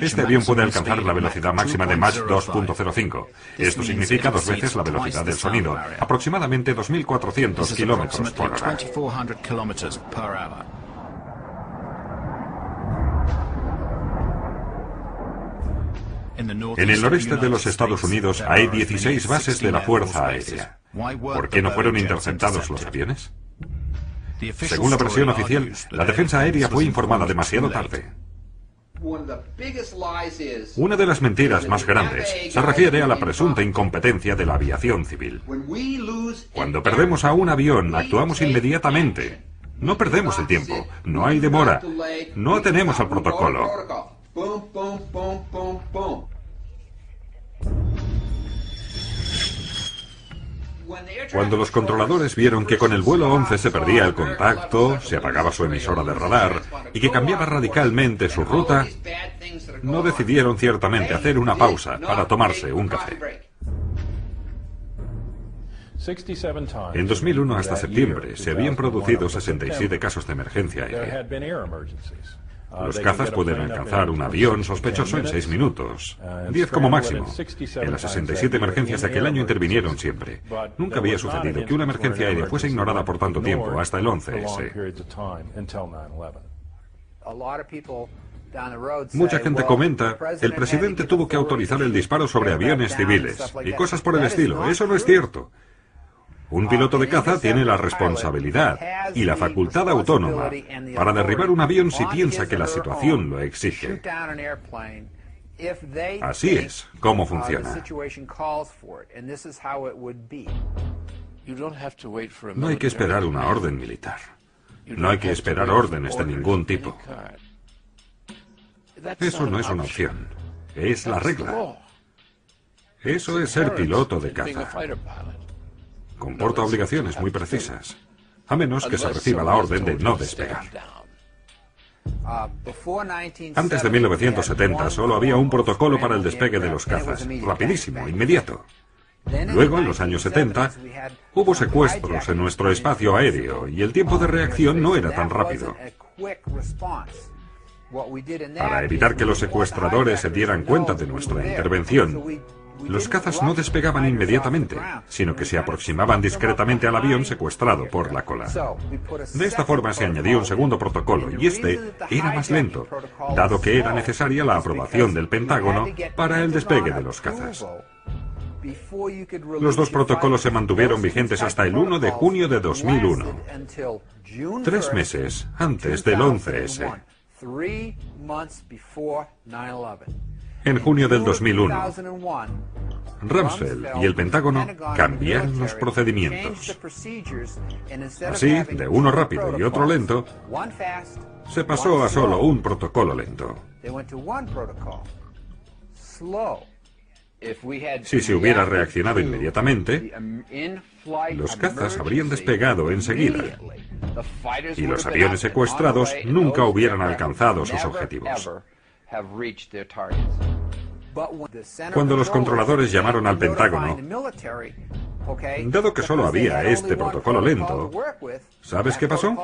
[SPEAKER 5] Este avión puede alcanzar la velocidad máxima de Mach 2.05. Esto significa 2 veces la velocidad del sonido, aproximadamente 2.400 kilómetros por hora. En el noreste de los Estados Unidos hay 16 bases de la Fuerza Aérea. ¿Por qué no fueron interceptados los aviones? Según la versión oficial, la defensa aérea fue informada demasiado tarde. Una de las mentiras más grandes se refiere a la presunta incompetencia de la aviación civil. Cuando perdemos a un avión, actuamos inmediatamente. No perdemos el tiempo, no hay demora, no atenemos al protocolo. Cuando los controladores vieron que con el vuelo 11 se perdía el contacto, se apagaba su emisora de radar y que cambiaba radicalmente su ruta, no decidieron ciertamente hacer una pausa para tomarse un café. En 2001 hasta septiembre se habían producido 67 casos de emergencia aérea. Los cazas pueden alcanzar un avión sospechoso en 6 minutos, 10 como máximo. En las 67 emergencias de aquel año intervinieron siempre. Nunca había sucedido que una emergencia aérea fuese ignorada por tanto tiempo, hasta el 11S. Mucha gente comenta, el presidente tuvo que autorizar el disparo sobre aviones civiles y cosas por el estilo. Eso no es cierto. Un piloto de caza tiene la responsabilidad y la facultad autónoma para derribar un avión si piensa que la situación lo exige. Así es como funciona. No hay que esperar una orden militar. No hay que esperar órdenes de ningún tipo. Eso no es una opción. Es la regla. Eso es ser piloto de caza. Comporta obligaciones muy precisas, a menos que se reciba la orden de no despegar. Antes de 1970 solo había un protocolo para el despegue de los cazas, rapidísimo, inmediato. Luego, en los años 70, hubo secuestros en nuestro espacio aéreo y el tiempo de reacción no era tan rápido. Para evitar que los secuestradores se dieran cuenta de nuestra intervención, los cazas no despegaban inmediatamente, sino que se aproximaban discretamente al avión secuestrado por la cola. De esta forma se añadió un segundo protocolo, y este era más lento, dado que era necesaria la aprobación del Pentágono para el despegue de los cazas. Los 2 protocolos se mantuvieron vigentes hasta el 1 de junio de 2001, 3 meses antes del 11S. En junio del 2001, Rumsfeld y el Pentágono cambiaron los procedimientos. Así, de uno rápido y otro lento, se pasó a solo un protocolo lento. Si se hubiera reaccionado inmediatamente, los cazas habrían despegado enseguida y los aviones secuestrados nunca hubieran alcanzado sus objetivos. Cuando los controladores llamaron al Pentágono, dado que solo había este protocolo lento, ¿sabes qué pasó?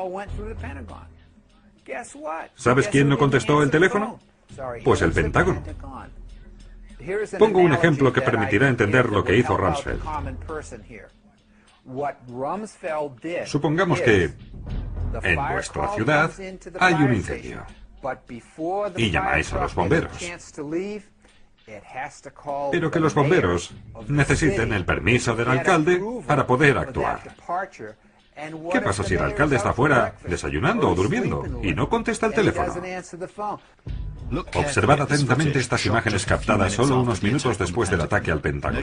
[SPEAKER 5] ¿Sabes quién no contestó el teléfono? Pues el Pentágono. Pongo un ejemplo que permitirá entender lo que hizo Rumsfeld. Supongamos que en vuestra ciudad hay un incendio y llamáis a los bomberos, pero que los bomberos necesiten el permiso del alcalde para poder actuar. ¿Qué pasa si el alcalde está fuera desayunando o durmiendo y no contesta el teléfono? Observad atentamente estas imágenes captadas solo unos minutos después del ataque al Pentágono.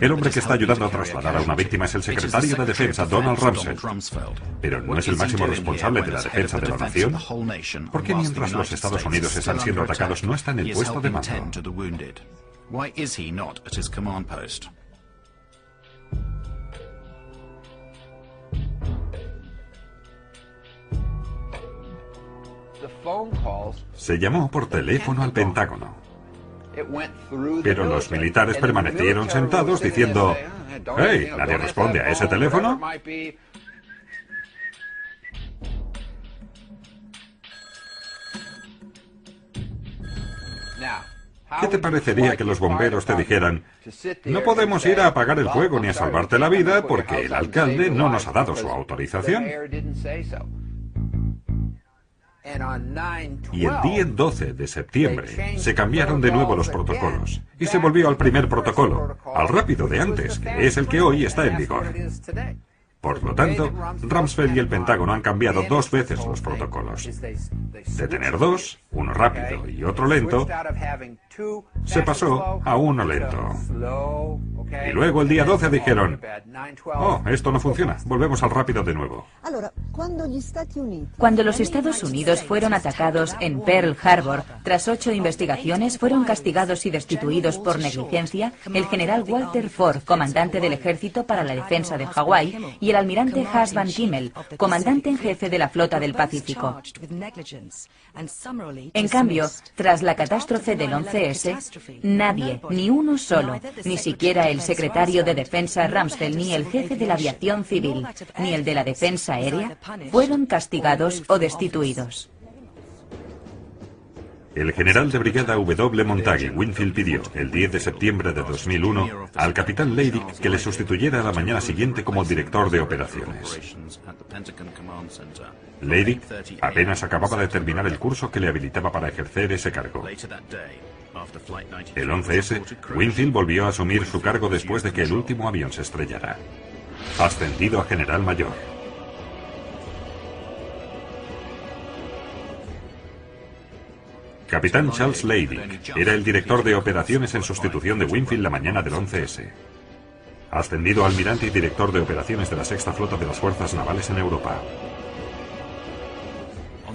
[SPEAKER 5] El hombre que está ayudando a trasladar a una víctima es el secretario de Defensa, Donald Rumsfeld. Pero ¿no es el máximo responsable de la defensa de la nación? ¿Por qué mientras los Estados Unidos están siendo atacados no está en el puesto de mando? Se llamó por teléfono al Pentágono, pero los militares permanecieron sentados diciendo: «¡Hey! ¿Nadie responde a ese teléfono?». ¿Qué te parecería que los bomberos te dijeran: «No podemos ir a apagar el fuego ni a salvarte la vida porque el alcalde no nos ha dado su autorización»? Y el día 12 de septiembre se cambiaron de nuevo los protocolos y se volvió al primer protocolo, al rápido de antes, que es el que hoy está en vigor. Por lo tanto, Rumsfeld y el Pentágono han cambiado 2 veces los protocolos. De tener 2, uno rápido y otro lento, se pasó a uno lento. Y luego el día 12 dijeron: «Oh, esto no funciona, volvemos al rápido de nuevo».
[SPEAKER 6] Cuando los Estados Unidos fueron atacados en Pearl Harbor, tras 8 investigaciones, fueron castigados y destituidos por negligencia el general Walter Ford, comandante del Ejército para la Defensa de Hawái, y el almirante Huss Van Kimmel, comandante en jefe de la Flota del Pacífico. En cambio, tras la catástrofe del 11S, nadie, ni uno solo, ni siquiera el secretario de Defensa Rumsfeld, ni el jefe de la aviación civil, ni el de la defensa aérea, fueron castigados o destituidos.
[SPEAKER 5] El general de brigada W. Montague Winfield pidió, el 10 de septiembre de 2001, al capitán Leidig que le sustituyera a la mañana siguiente como director de operaciones. Leidig apenas acababa de terminar el curso que le habilitaba para ejercer ese cargo. El 11S, Winfield volvió a asumir su cargo después de que el último avión se estrellara. Ascendido a general mayor. Capitán Charles Leidig era el director de operaciones en sustitución de Winfield la mañana del 11S. Ascendido a almirante y director de operaciones de la Sexta Flota de las Fuerzas Navales en Europa.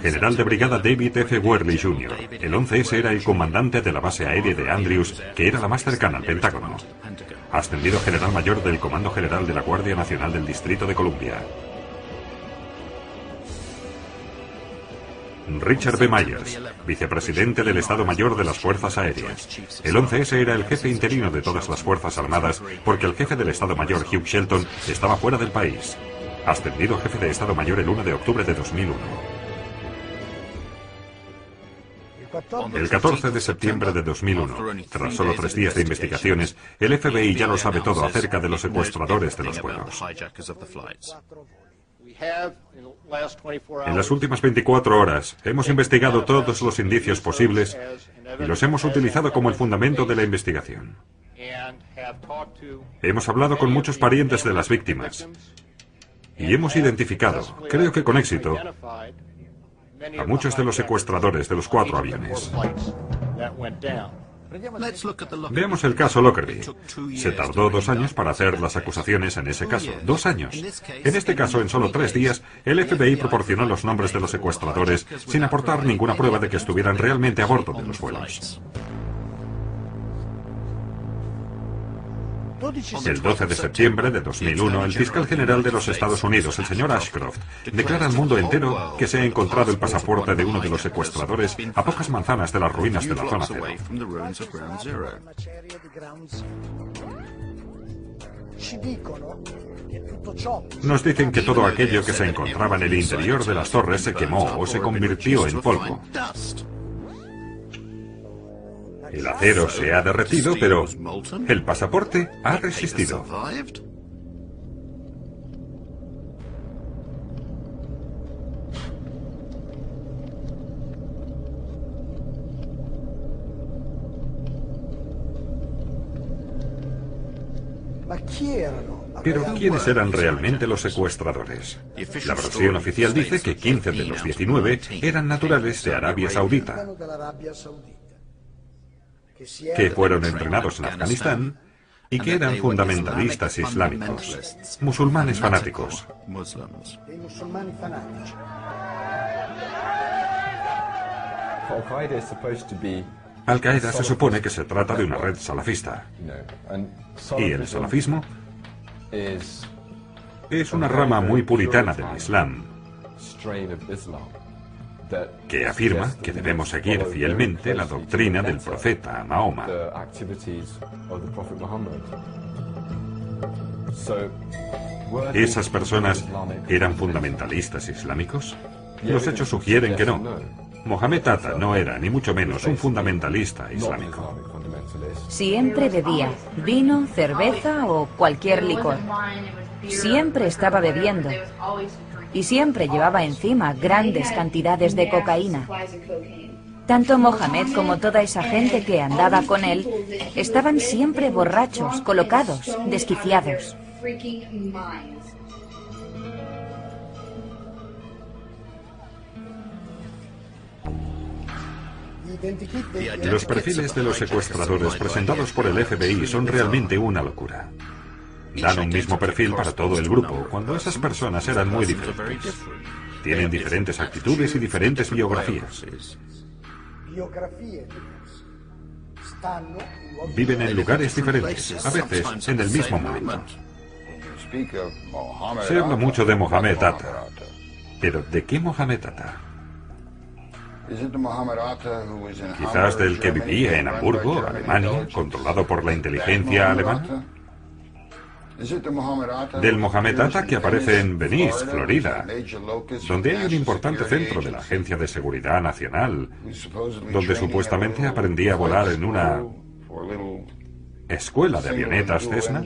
[SPEAKER 5] General de brigada David F. Worley Jr. El 11S era el comandante de la base aérea de Andrews, que era la más cercana al Pentágono. Ascendido general mayor del Comando General de la Guardia Nacional del Distrito de Columbia. Richard B. Myers, vicepresidente del Estado Mayor de las Fuerzas Aéreas. El 11S era el jefe interino de todas las Fuerzas Armadas porque el jefe del Estado Mayor, Hugh Shelton, estaba fuera del país. Ascendido jefe de Estado Mayor el 1 de octubre de 2001. El 14 de septiembre de 2001, tras solo 3 días de investigaciones, el FBI ya lo sabe todo acerca de los secuestradores de los vuelos. En las últimas 24 horas hemos investigado todos los indicios posibles y los hemos utilizado como el fundamento de la investigación. Hemos hablado con muchos parientes de las víctimas y hemos identificado, creo que con éxito, a muchos de los secuestradores de los 4 aviones. Veamos el caso Lockerbie. Se tardó 2 años para hacer las acusaciones en ese caso. 2 años. En este caso, en solo 3 días, el FBI proporcionó los nombres de los secuestradores sin aportar ninguna prueba de que estuvieran realmente a bordo de los vuelos. El 12 de septiembre de 2001, el fiscal general de los Estados Unidos, el señor Ashcroft, declara al mundo entero que se ha encontrado el pasaporte de uno de los secuestradores a pocas manzanas de las ruinas de la zona cero. Nos dicen que todo aquello que se encontraba en el interior de las torres se quemó o se convirtió en polvo. El acero se ha derretido, pero el pasaporte ha resistido. Pero ¿quiénes eran realmente los secuestradores? La versión oficial dice que 15 de los 19 eran naturales de Arabia Saudita, que fueron entrenados en Afganistán y que eran fundamentalistas islámicos, musulmanes fanáticos. Al-Qaeda se supone que se trata de una red salafista, y el salafismo es una rama muy puritana del Islam, que afirma que debemos seguir fielmente la doctrina del profeta Mahoma. ¿Esas personas eran fundamentalistas islámicos? Los hechos sugieren que no. Mohamed Atta no era, ni mucho menos, un fundamentalista islámico.
[SPEAKER 6] Siempre bebía vino, cerveza o cualquier licor. Siempre estaba bebiendo. Y siempre llevaba encima grandes cantidades de cocaína. Tanto Mohamed como toda esa gente que andaba con él estaban siempre borrachos, colocados, desquiciados.
[SPEAKER 5] Los perfiles de los secuestradores presentados por el FBI son realmente una locura. Dan un mismo perfil para todo el grupo, cuando esas personas eran muy diferentes. Tienen diferentes actitudes y diferentes biografías. Viven en lugares diferentes, a veces en el mismo momento. Se habla mucho de Mohamed Atta. ¿Pero de qué Mohamed Atta? ¿Quizás del que vivía en Hamburgo, Alemania, controlado por la inteligencia alemana? ¿Del Mohamed Atta que aparece en Venice, Florida, donde hay un importante centro de la Agencia de Seguridad Nacional, donde supuestamente aprendía a volar en una escuela de avionetas Cessna?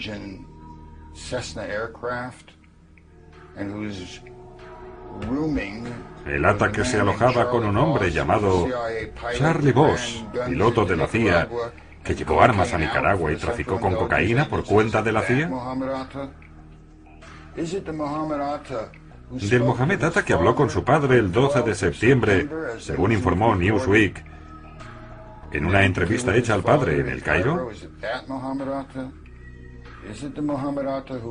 [SPEAKER 5] El Atta que se alojaba con un hombre llamado Charlie Voss, piloto de la CIA, que llevó armas a Nicaragua y traficó con cocaína por cuenta de la CIA. Del Mohamed Atta que habló con su padre el 12 de septiembre, según informó Newsweek, en una entrevista hecha al padre en El Cairo.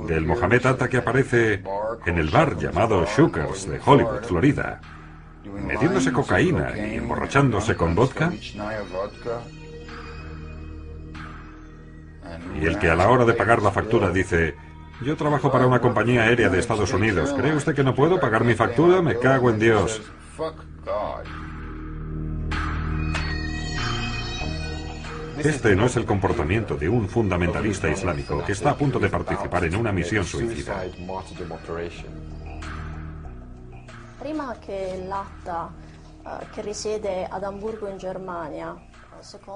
[SPEAKER 5] Del Mohamed Atta que aparece en el bar llamado Shookers de Hollywood, Florida, metiéndose cocaína y emborrachándose con vodka. Y el que a la hora de pagar la factura dice: yo trabajo para una compañía aérea de Estados Unidos, ¿cree usted que no puedo pagar mi factura? Me cago en Dios. Este no es el comportamiento de un fundamentalista islámico que está a punto de participar en una misión suicida.
[SPEAKER 8] Prima che l'Atta che risiede ad Amburgo in Germania.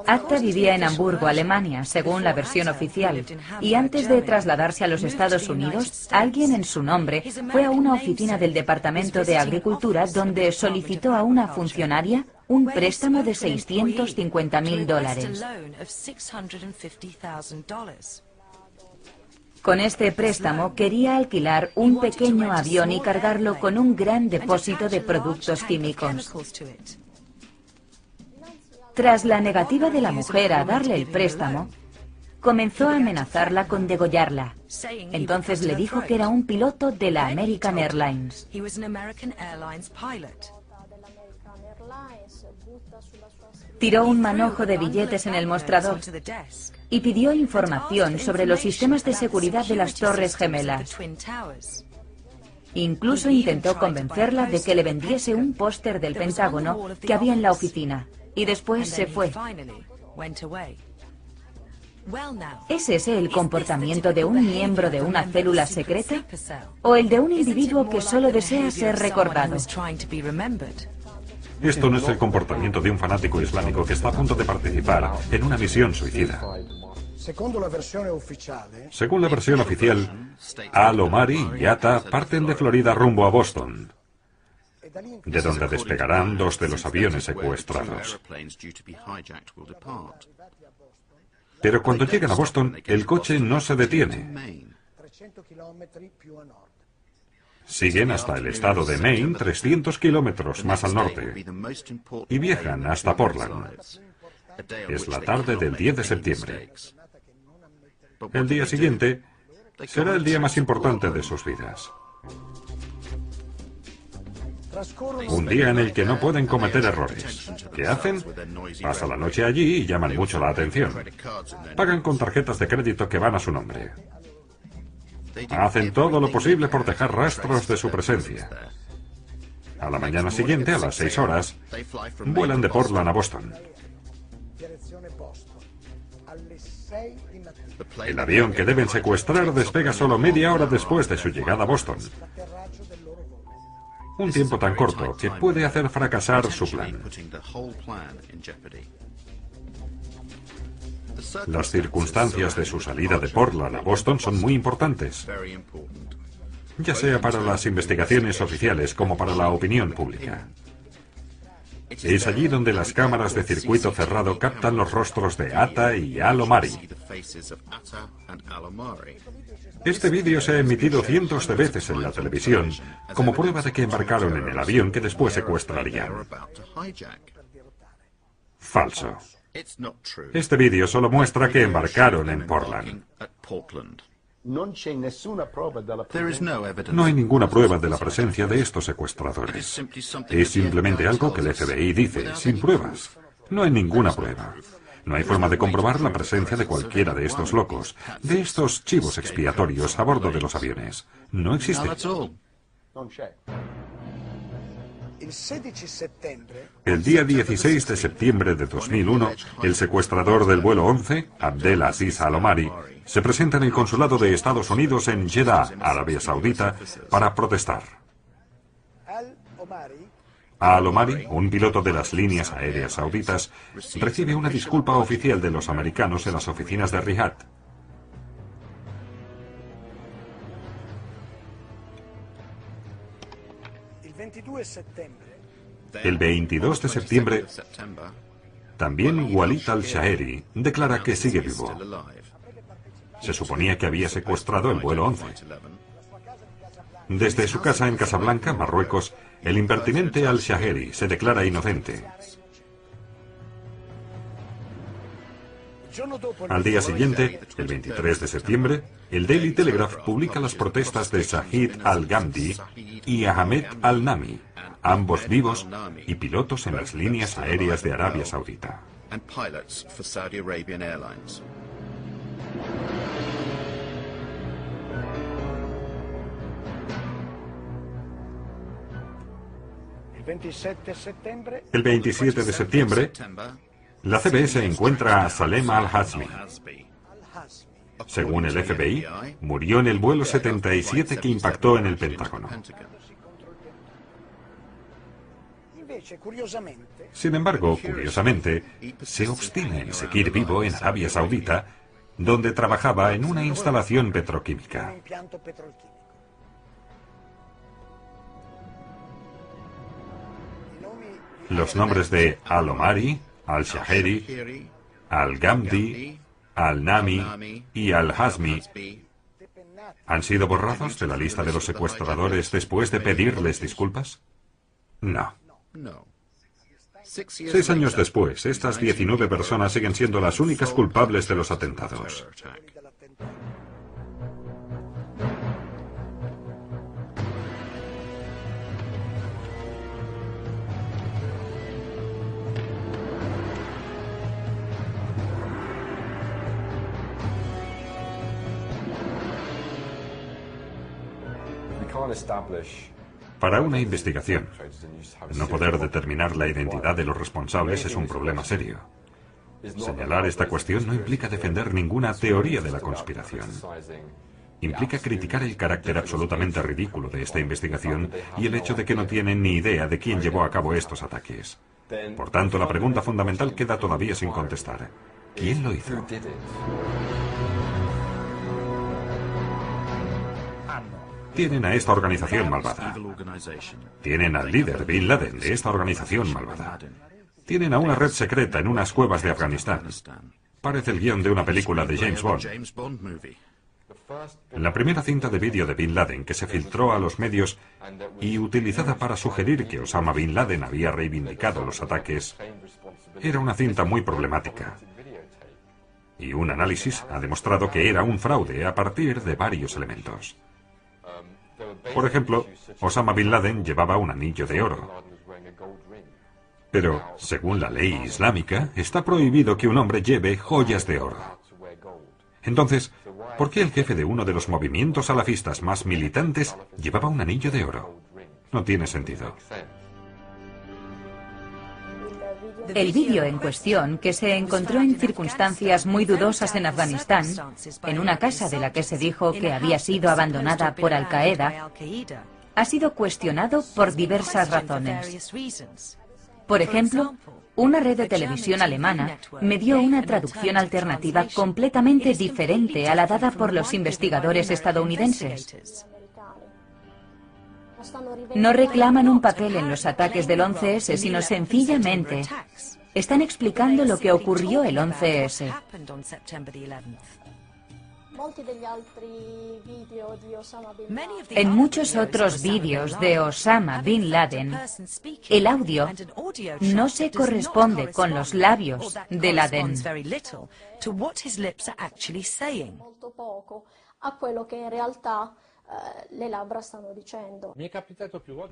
[SPEAKER 6] Atta vivía en Hamburgo, Alemania, según la versión oficial, y antes de trasladarse a los Estados Unidos, alguien en su nombre fue a una oficina del Departamento de Agricultura donde solicitó a una funcionaria un préstamo de $650.000. Con este préstamo quería alquilar un pequeño avión y cargarlo con un gran depósito de productos químicos. Tras la negativa de la mujer a darle el préstamo, comenzó a amenazarla con degollarla. Entonces le dijo que era un piloto de la American Airlines. Tiró un manojo de billetes en el mostrador y pidió información sobre los sistemas de seguridad de las Torres Gemelas. Incluso intentó convencerla de que le vendiese un póster del Pentágono que había en la oficina, y después se fue. ¿Es ese el comportamiento de un miembro de una célula secreta? ¿O el de un individuo que solo desea ser recordado?
[SPEAKER 5] Esto no es el comportamiento de un fanático islámico que está a punto de participar en una misión suicida. Según la versión oficial, Al-Omari y Atta parten de Florida rumbo a Boston, de donde despegarán 2 de los aviones secuestrados. Pero cuando llegan a Boston, el coche no se detiene. Siguen hasta el estado de Maine, 300 kilómetros más al norte, y viajan hasta Portland. Es la tarde del 10 de septiembre. El día siguiente será el día más importante de sus vidas. Un día en el que no pueden cometer errores. ¿Qué hacen? Pasan la noche allí y llaman mucho la atención. Pagan con tarjetas de crédito que van a su nombre. Hacen todo lo posible por dejar rastros de su presencia. A la mañana siguiente, a las 6 horas, vuelan de Portland a Boston. El avión que deben secuestrar despega solo media hora después de su llegada a Boston. Un tiempo tan corto que puede hacer fracasar su plan. Las circunstancias de su salida de Portland a Boston son muy importantes, ya sea para las investigaciones oficiales como para la opinión pública. Es allí donde las cámaras de circuito cerrado captan los rostros de Atta y Al-Omari. Este vídeo se ha emitido cientos de veces en la televisión como prueba de que embarcaron en el avión que después secuestrarían. Falso. Este vídeo solo muestra que embarcaron en Portland. No hay ninguna prueba de la presencia de estos secuestradores. Es simplemente algo que el FBI dice, sin pruebas. No hay ninguna prueba. No hay forma de comprobar la presencia de cualquiera de estos locos, de estos chivos expiatorios a bordo de los aviones. No existe. El día 16 de septiembre de 2001, el secuestrador del vuelo 11, Abdel Aziz Al-Omari, se presenta en el consulado de Estados Unidos en Jeddah, Arabia Saudita, para protestar. Al-Omari, un piloto de las líneas aéreas sauditas, recibe una disculpa oficial de los americanos en las oficinas de Riyadh. El 22 de septiembre, también Walid al-Shaheri declara que sigue vivo. Se suponía que había secuestrado el vuelo 11. Desde su casa en Casablanca, Marruecos, el impertinente al-Shaheri se declara inocente. Al día siguiente, el 23 de septiembre, el Daily Telegraph publica las protestas de Shahid al-Ghamdi y Ahmed al-Nami, ambos vivos y pilotos en las líneas aéreas de Arabia Saudita. El 27 de septiembre, la CBS encuentra a Salem al-Hazmi. Según el FBI, murió en el vuelo 77 que impactó en el Pentágono. Sin embargo, curiosamente, se obstina en seguir vivo en Arabia Saudita, donde trabajaba en una instalación petroquímica. Los nombres de Al-Omari, al-Shaheri, al-Ghamdi, al-Nami y al-Hazmi ¿Han sido borrados de la lista de los secuestradores después de pedirles disculpas? No. 6 años después, estas 19 personas siguen siendo las únicas culpables de los atentados. Para una investigación, no poder determinar la identidad de los responsables es un problema serio. Señalar esta cuestión no implica defender ninguna teoría de la conspiración. Implica criticar el carácter absolutamente ridículo de esta investigación y el hecho de que no tienen ni idea de quién llevó a cabo estos ataques. Por tanto, la pregunta fundamental queda todavía sin contestar. ¿Quién lo hizo? Tienen a esta organización malvada. Tienen al líder Bin Laden de esta organización malvada. Tienen a una red secreta en unas cuevas de Afganistán. Parece el guión de una película de James Bond. La primera cinta de vídeo de Bin Laden que se filtró a los medios y utilizada para sugerir que Osama Bin Laden había reivindicado los ataques era una cinta muy problemática. Y un análisis ha demostrado que era un fraude a partir de varios elementos. Por ejemplo, Osama Bin Laden llevaba un anillo de oro. Pero, según la ley islámica, está prohibido que un hombre lleve joyas de oro. Entonces, ¿por qué el jefe de uno de los movimientos salafistas más militantes llevaba un anillo de oro? No tiene sentido.
[SPEAKER 6] El vídeo en cuestión, que se encontró en circunstancias muy dudosas en Afganistán, en una casa de la que se dijo que había sido abandonada por Al-Qaeda, ha sido cuestionado por diversas razones. Por ejemplo, una red de televisión alemana me dio una traducción alternativa completamente diferente a la dada por los investigadores estadounidenses. No reclaman un papel en los ataques del 11S, sino sencillamente están explicando lo que ocurrió el 11S. En muchos otros vídeos de Osama Bin Laden, el audio no se corresponde con los labios de Laden.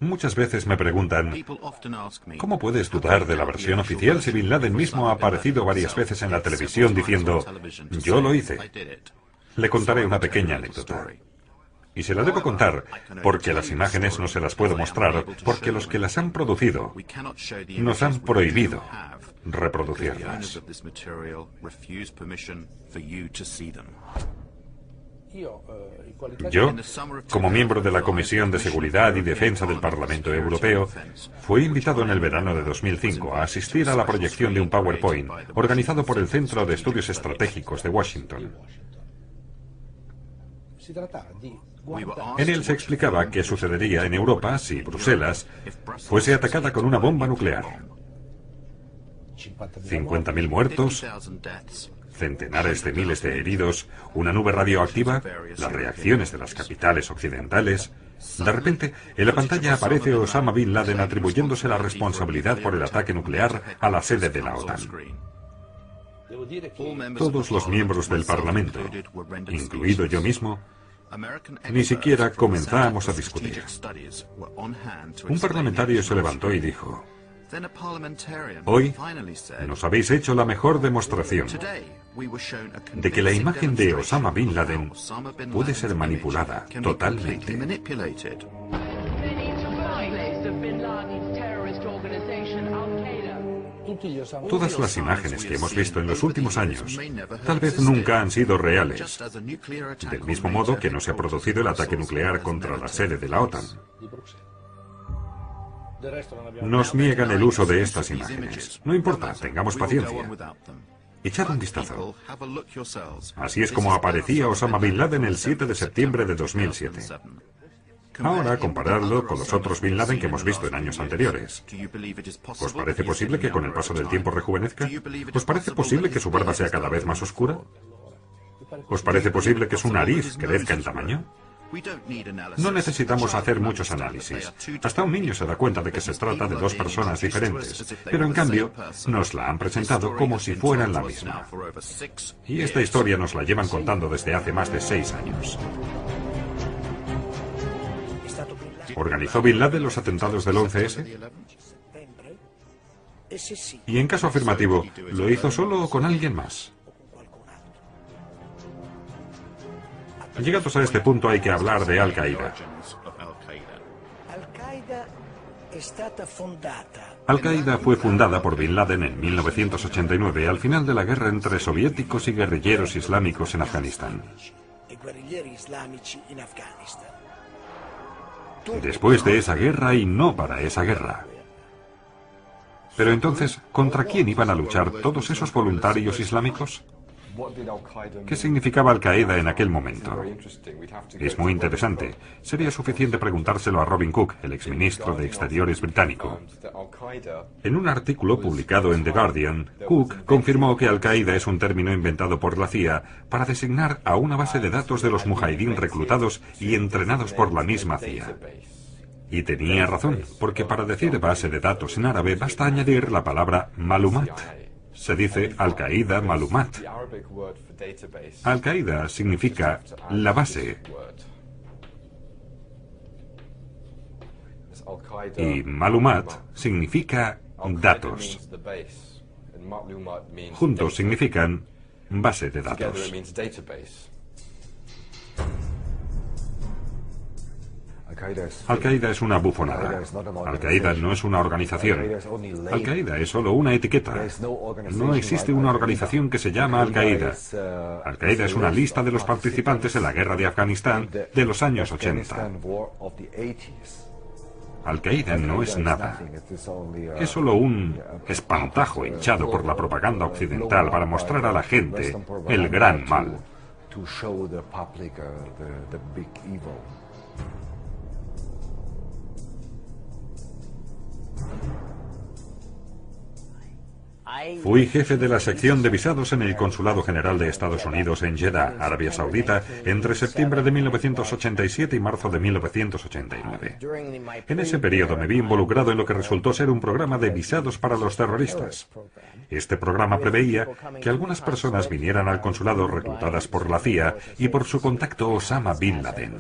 [SPEAKER 5] Muchas veces me preguntan, ¿cómo puedes dudar de la versión oficial si Bin Laden mismo ha aparecido varias veces en la televisión diciendo, yo lo hice? Le contaré una pequeña anécdota. Y se la debo contar porque las imágenes no se las puedo mostrar, porque los que las han producido nos han prohibido reproducirlas. Yo, como miembro de la Comisión de Seguridad y Defensa del Parlamento Europeo, fui invitado en el verano de 2005 a asistir a la proyección de un PowerPoint organizado por el Centro de Estudios Estratégicos de Washington. En él se explicaba qué sucedería en Europa si Bruselas fuese atacada con una bomba nuclear. 50.000 muertos, centenares de miles de heridos, una nube radioactiva, las reacciones de las capitales occidentales. De repente, en la pantalla aparece Osama Bin Laden atribuyéndose la responsabilidad por el ataque nuclear a la sede de la OTAN. Todos los miembros del Parlamento, incluido yo mismo, ni siquiera comenzamos a discutir. Un parlamentario se levantó y dijo, hoy nos habéis hecho la mejor demostración de que la imagen de Osama Bin Laden puede ser manipulada totalmente. Todas las imágenes que hemos visto en los últimos años tal vez nunca han sido reales, del mismo modo que no se ha producido el ataque nuclear contra la sede de la OTAN. Nos niegan el uso de estas imágenes. No importa, tengamos paciencia. Echad un vistazo. Así es como aparecía Osama Bin Laden el 7 de septiembre de 2007. Ahora, comparadlo con los otros Bin Laden que hemos visto en años anteriores. ¿Os parece posible que con el paso del tiempo rejuvenezca? ¿Os parece posible que su barba sea cada vez más oscura? ¿Os parece posible que su nariz crezca en tamaño? No necesitamos hacer muchos análisis. Hasta un niño se da cuenta de que se trata de dos personas diferentes, pero en cambio nos la han presentado como si fueran la misma. Y esta historia nos la llevan contando desde hace más de 6 años. ¿Organizó Bin Laden los atentados del 11S? Y en caso afirmativo, ¿lo hizo solo o con alguien más? Llegados a este punto hay que hablar de Al-Qaeda. Al-Qaeda fue fundada por Bin Laden en 1989, al final de la guerra entre soviéticos y guerrilleros islámicos en Afganistán. Después de esa guerra y no para esa guerra. Pero entonces, ¿contra quién iban a luchar todos esos voluntarios islámicos? ¿Qué significaba Al-Qaeda en aquel momento? Es muy interesante. Sería suficiente preguntárselo a Robin Cook, el exministro de Exteriores británico. En un artículo publicado en The Guardian, Cook confirmó que Al-Qaeda es un término inventado por la CIA para designar a una base de datos de los mujahidín reclutados y entrenados por la misma CIA. Y tenía razón, porque para decir base de datos en árabe basta añadir la palabra malumat. Se dice Al-Qaeda Malumat. Al-Qaeda significa la base. Y Malumat significa datos. Juntos significan base de datos. Al-Qaeda es una bufonada. Al-Qaeda no es una organización. Al-Qaeda es solo una etiqueta. No existe una organización que se llama Al-Qaeda. Al-Qaeda es una lista de los participantes en la guerra de Afganistán de los años 80. Al-Qaeda no es nada. Es solo un espantajo hinchado por la propaganda occidental para mostrar a la gente el gran mal. Fui jefe de la sección de visados en el Consulado General de Estados Unidos en Jeddah, Arabia Saudita, entre septiembre de 1987 y marzo de 1989. En ese periodo me vi involucrado en lo que resultó ser un programa de visados para los terroristas. Este programa preveía que algunas personas vinieran al consulado reclutadas por la CIA y por su contacto Osama Bin Laden.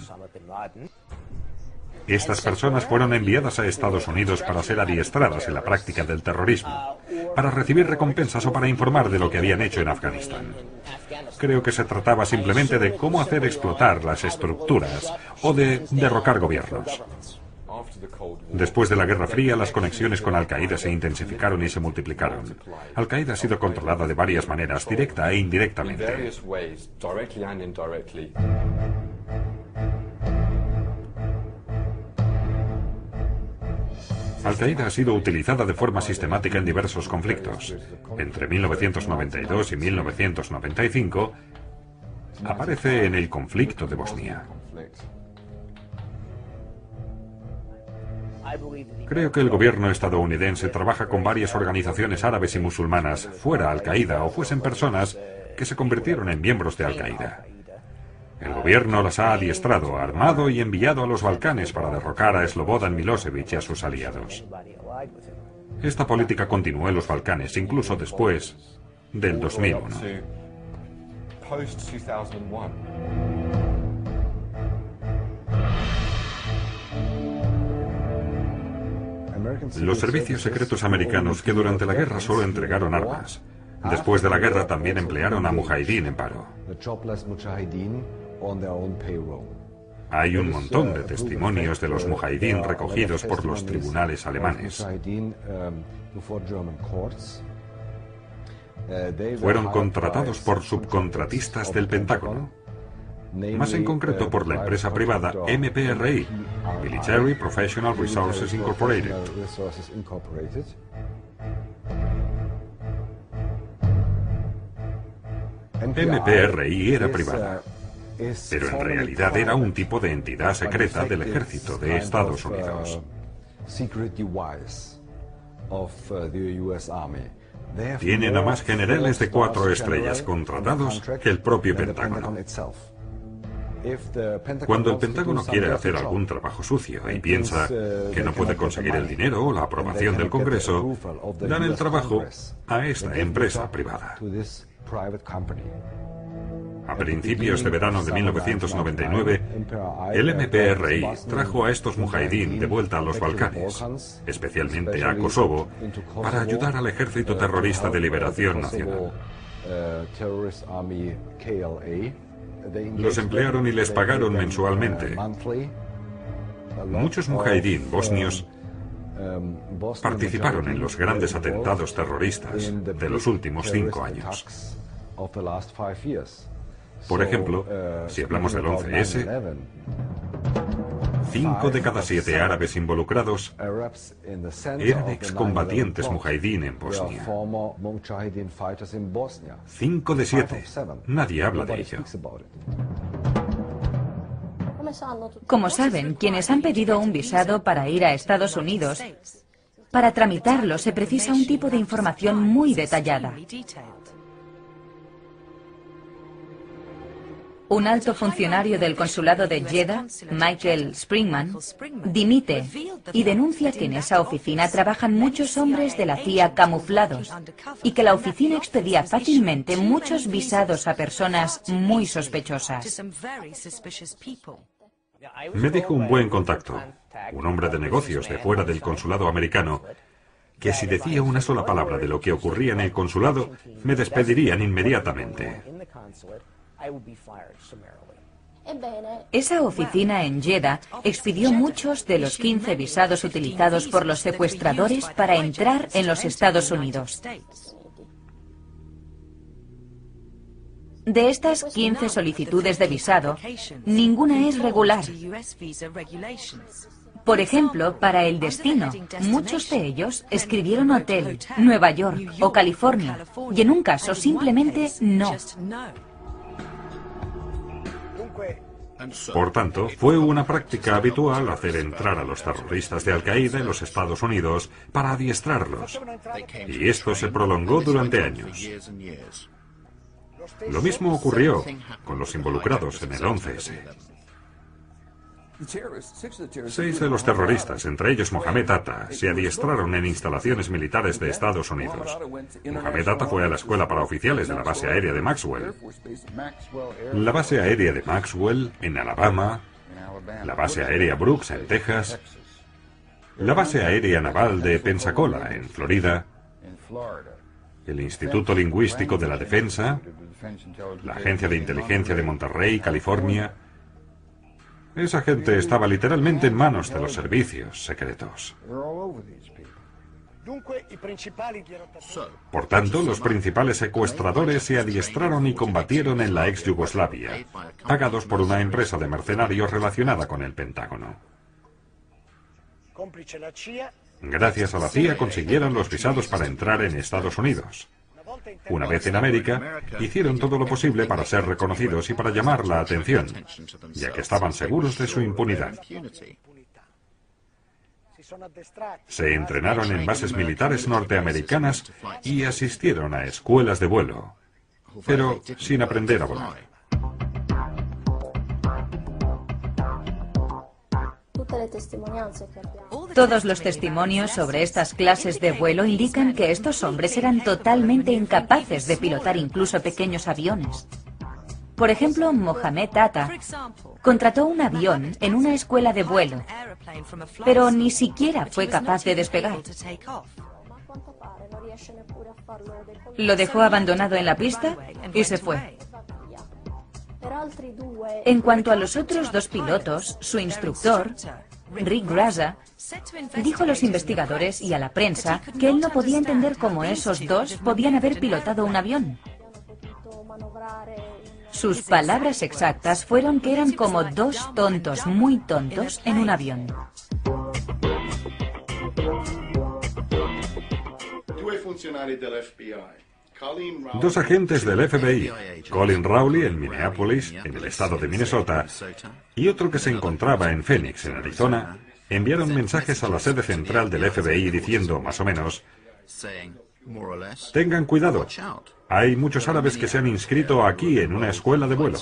[SPEAKER 5] Estas personas fueron enviadas a Estados Unidos para ser adiestradas en la práctica del terrorismo, para recibir recompensas o para informar de lo que habían hecho en Afganistán. Creo que se trataba simplemente de cómo hacer explotar las estructuras o de derrocar gobiernos. Después de la Guerra Fría, las conexiones con Al-Qaeda se intensificaron y se multiplicaron. Al-Qaeda ha sido controlada de varias maneras, directa e indirectamente. Al-Qaeda ha sido utilizada de forma sistemática en diversos conflictos. Entre 1992 y 1995 aparece en el conflicto de Bosnia. Creo que el gobierno estadounidense trabaja con varias organizaciones árabes y musulmanas fuera Al-Qaeda o fuesen personas que se convirtieron en miembros de Al-Qaeda. El gobierno las ha adiestrado, armado y enviado a los Balcanes para derrocar a Slobodan Milosevic y a sus aliados. Esta política continuó en los Balcanes, incluso después del 2001. Los servicios secretos americanos, que durante la guerra solo entregaron armas, después de la guerra también emplearon a mujahidín en paro. Hay un montón de testimonios de los mujahidín recogidos por los tribunales alemanes. Fueron contratados por subcontratistas del Pentágono, más en concreto por la empresa privada MPRI, Military Professional Resources Incorporated. MPRI era privada, pero en realidad era un tipo de entidad secreta del ejército de Estados Unidos. Tienen a más generales de 4 estrellas contratados que el propio Pentágono. Cuando el Pentágono quiere hacer algún trabajo sucio y piensa que no puede conseguir el dinero o la aprobación del Congreso, dan el trabajo a esta empresa privada. A principios de verano de 1999, el MPRI trajo a estos mujahidín de vuelta a los Balcanes, especialmente a Kosovo, para ayudar al Ejército Terrorista de Liberación Nacional. Los emplearon y les pagaron mensualmente. Muchos mujahidín bosnios participaron en los grandes atentados terroristas de los últimos 5 años. Por ejemplo, si hablamos del 11S, 5 de cada 7 árabes involucrados eran excombatientes mujahidín en Bosnia. 5 de 7. Nadie habla de ello.
[SPEAKER 6] Como saben, quienes han pedido un visado para ir a Estados Unidos, para tramitarlo se precisa un tipo de información muy detallada. Un alto funcionario del consulado de Jeddah, Michael Springman, dimite y denuncia que en esa oficina trabajan muchos hombres de la CIA camuflados y que la oficina expedía fácilmente muchos visados a personas muy sospechosas.
[SPEAKER 5] Me dijo un buen contacto, un hombre de negocios de fuera del consulado americano, que si decía una sola palabra de lo que ocurría en el consulado, me despedirían inmediatamente.
[SPEAKER 6] Esa oficina en Jeddah expidió muchos de los 15 visados utilizados por los secuestradores para entrar en los Estados Unidos. De estas 15 solicitudes de visado, ninguna es regular. Por ejemplo, para el destino, muchos de ellos escribieron hotel, Nueva York o California, y en un caso simplemente no.
[SPEAKER 5] Por tanto, fue una práctica habitual hacer entrar a los terroristas de Al-Qaeda en los Estados Unidos para adiestrarlos. Y esto se prolongó durante años. Lo mismo ocurrió con los involucrados en el 11S. 6 de los terroristas, entre ellos Mohamed Atta, se adiestraron en instalaciones militares de Estados Unidos. Mohamed Atta fue a la escuela para oficiales de la base aérea de Maxwell. La base aérea de Maxwell, en Alabama, la base aérea Brooks, en Texas, la base aérea naval de Pensacola, en Florida, el Instituto Lingüístico de la Defensa, la Agencia de Inteligencia de Monterrey, California. Esa gente estaba literalmente en manos de los servicios secretos. Por tanto, los principales secuestradores se adiestraron y combatieron en la ex Yugoslavia, pagados por una empresa de mercenarios relacionada con el Pentágono. Gracias a la CIA consiguieron los visados para entrar en Estados Unidos. Una vez en América, hicieron todo lo posible para ser reconocidos y para llamar la atención, ya que estaban seguros de su impunidad. Se entrenaron en bases militares norteamericanas y asistieron a escuelas de vuelo, pero sin aprender a volar.
[SPEAKER 6] Todos los testimonios sobre estas clases de vuelo indican que estos hombres eran totalmente incapaces de pilotar incluso pequeños aviones. Por ejemplo, Mohamed Atta contrató un avión en una escuela de vuelo, pero ni siquiera fue capaz de despegar. Lo dejó abandonado en la pista y se fue. En cuanto a los otros 2 pilotos, su instructor, Rick Graza, dijo a los investigadores y a la prensa que él no podía entender cómo esos 2 podían haber pilotado un avión. Sus palabras exactas fueron que eran como 2 tontos muy tontos en un avión.
[SPEAKER 5] Dos agentes del FBI, Colin Rowley en Minneapolis, en el estado de Minnesota, y otro que se encontraba en Phoenix, en Arizona, enviaron mensajes a la sede central del FBI diciendo, más o menos, Tengan cuidado. Hay muchos árabes que se han inscrito aquí en una escuela de vuelo.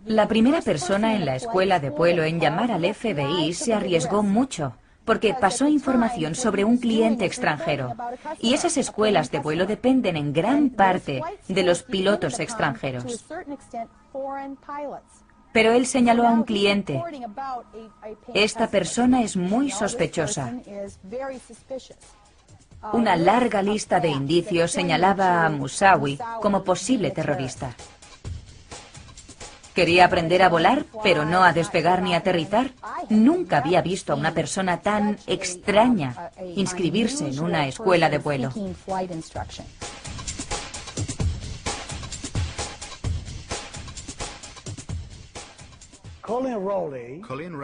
[SPEAKER 6] La primera persona en la escuela de vuelo en llamar al FBI se arriesgó mucho, porque pasó información sobre un cliente extranjero. Y esas escuelas de vuelo dependen en gran parte de los pilotos extranjeros. Pero él señaló a un cliente. Esta persona es muy sospechosa. Una larga lista de indicios señalaba a Musawi como posible terrorista. Quería aprender a volar, pero no a despegar ni aterrizar. Nunca había visto a una persona tan extraña inscribirse en una escuela de vuelo.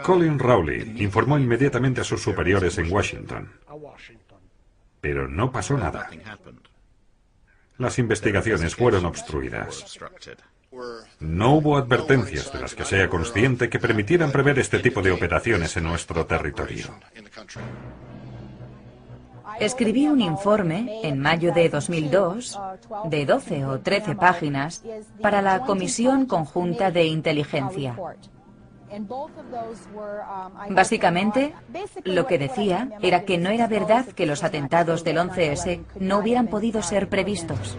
[SPEAKER 5] Colin Rowley informó inmediatamente a sus superiores en Washington. Pero no pasó nada. Las investigaciones fueron obstruidas. No hubo advertencias de las que sea consciente que permitieran prever este tipo de operaciones en nuestro territorio.
[SPEAKER 6] Escribí un informe en mayo de 2002, de 12 o 13 páginas, para la Comisión Conjunta de Inteligencia. Básicamente, lo que decía era que no era verdad que los atentados del 11S no hubieran podido ser previstos.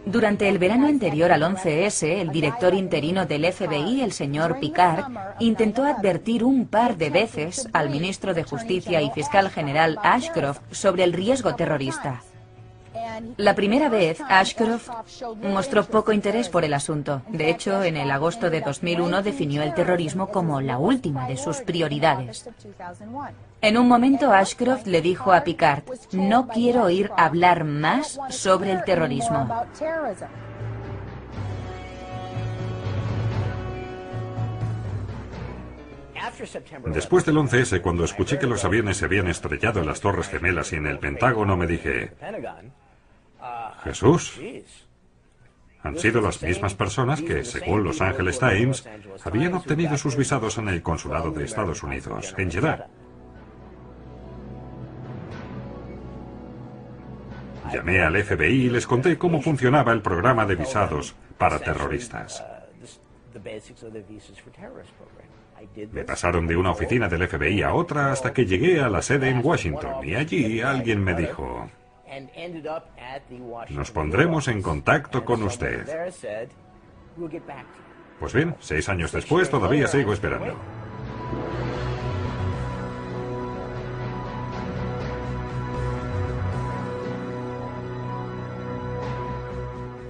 [SPEAKER 6] Durante el verano anterior al 11S, el director interino del FBI, el señor Picard, intentó advertir un par de veces al ministro de Justicia y fiscal general Ashcroft sobre el riesgo terrorista. La primera vez, Ashcroft mostró poco interés por el asunto. De hecho, en el agosto de 2001 definió el terrorismo como la última de sus prioridades. En un momento, Ashcroft le dijo a Picard: "No quiero oír hablar más sobre el terrorismo".
[SPEAKER 5] Después del 11S, cuando escuché que los aviones se habían estrellado en las Torres Gemelas y en el Pentágono, me dije: Jesús, han sido las mismas personas que, según Los Angeles Times, habían obtenido sus visados en el consulado de Estados Unidos, en Jeddah. Llamé al FBI y les conté cómo funcionaba el programa de visados para terroristas. Me pasaron de una oficina del FBI a otra hasta que llegué a la sede en Washington, y allí alguien me dijo: "Nos pondremos en contacto con usted". Pues bien, 6 años después todavía sigo esperando.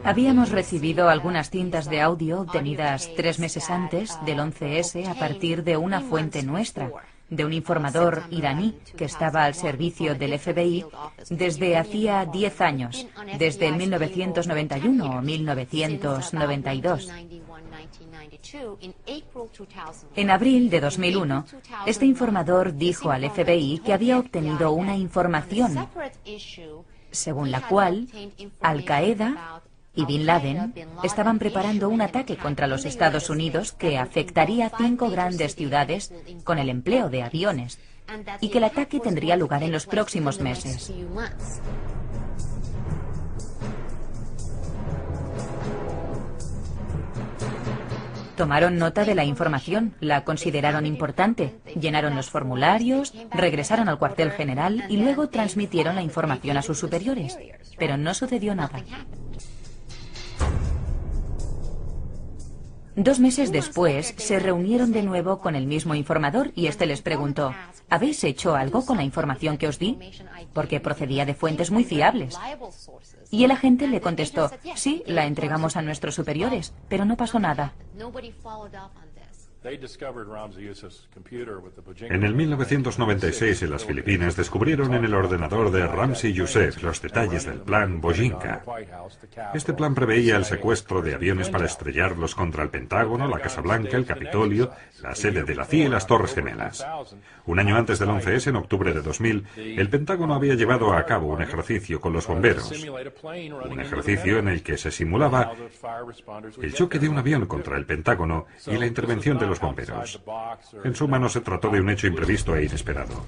[SPEAKER 6] Habíamos recibido algunas cintas de audio obtenidas 3 meses antes del 11S a partir de una fuente nuestra, de un informador iraní que estaba al servicio del FBI desde hacía 10 años, desde el 1991 o 1992. En abril de 2001, este informador dijo al FBI que había obtenido una información según la cual Al-Qaeda y Bin Laden estaban preparando un ataque contra los Estados Unidos que afectaría a 5 grandes ciudades con el empleo de aviones, y que el ataque tendría lugar en los próximos meses. Tomaron nota de la información, la consideraron importante, llenaron los formularios, regresaron al cuartel general y luego transmitieron la información a sus superiores. Pero no sucedió nada. 2 meses después, se reunieron de nuevo con el mismo informador y este les preguntó: ¿habéis hecho algo con la información que os di? Porque procedía de fuentes muy fiables. Y el agente le contestó: sí, la entregamos a nuestros superiores, pero no pasó nada.
[SPEAKER 5] En el 1996, en las Filipinas, descubrieron en el ordenador de Ramzi Youssef los detalles del plan Bojinka. Este plan preveía el secuestro de aviones para estrellarlos contra el Pentágono, la Casa Blanca, el Capitolio, la sede de la CIA y las Torres Gemelas. Un año antes del 11S, en octubre de 2000, el Pentágono había llevado a cabo un ejercicio con los bomberos. Un ejercicio en el que se simulaba el choque de un avión contra el Pentágono y la intervención de los bomberos. En suma, no se trató de un hecho imprevisto e inesperado.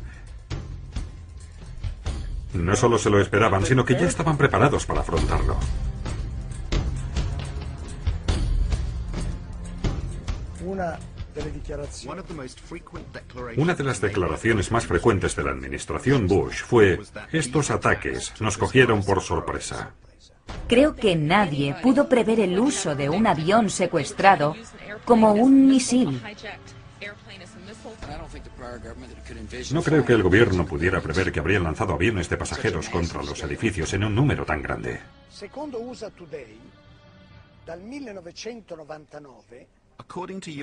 [SPEAKER 5] No solo se lo esperaban, sino que ya estaban preparados para afrontarlo. Una de las declaraciones más frecuentes de la administración Bush fue: estos ataques nos cogieron por sorpresa.
[SPEAKER 6] Creo que nadie pudo prever el uso de un avión secuestrado como un misil.
[SPEAKER 5] No creo que el gobierno pudiera prever que habrían lanzado aviones de pasajeros contra los edificios en un número tan grande.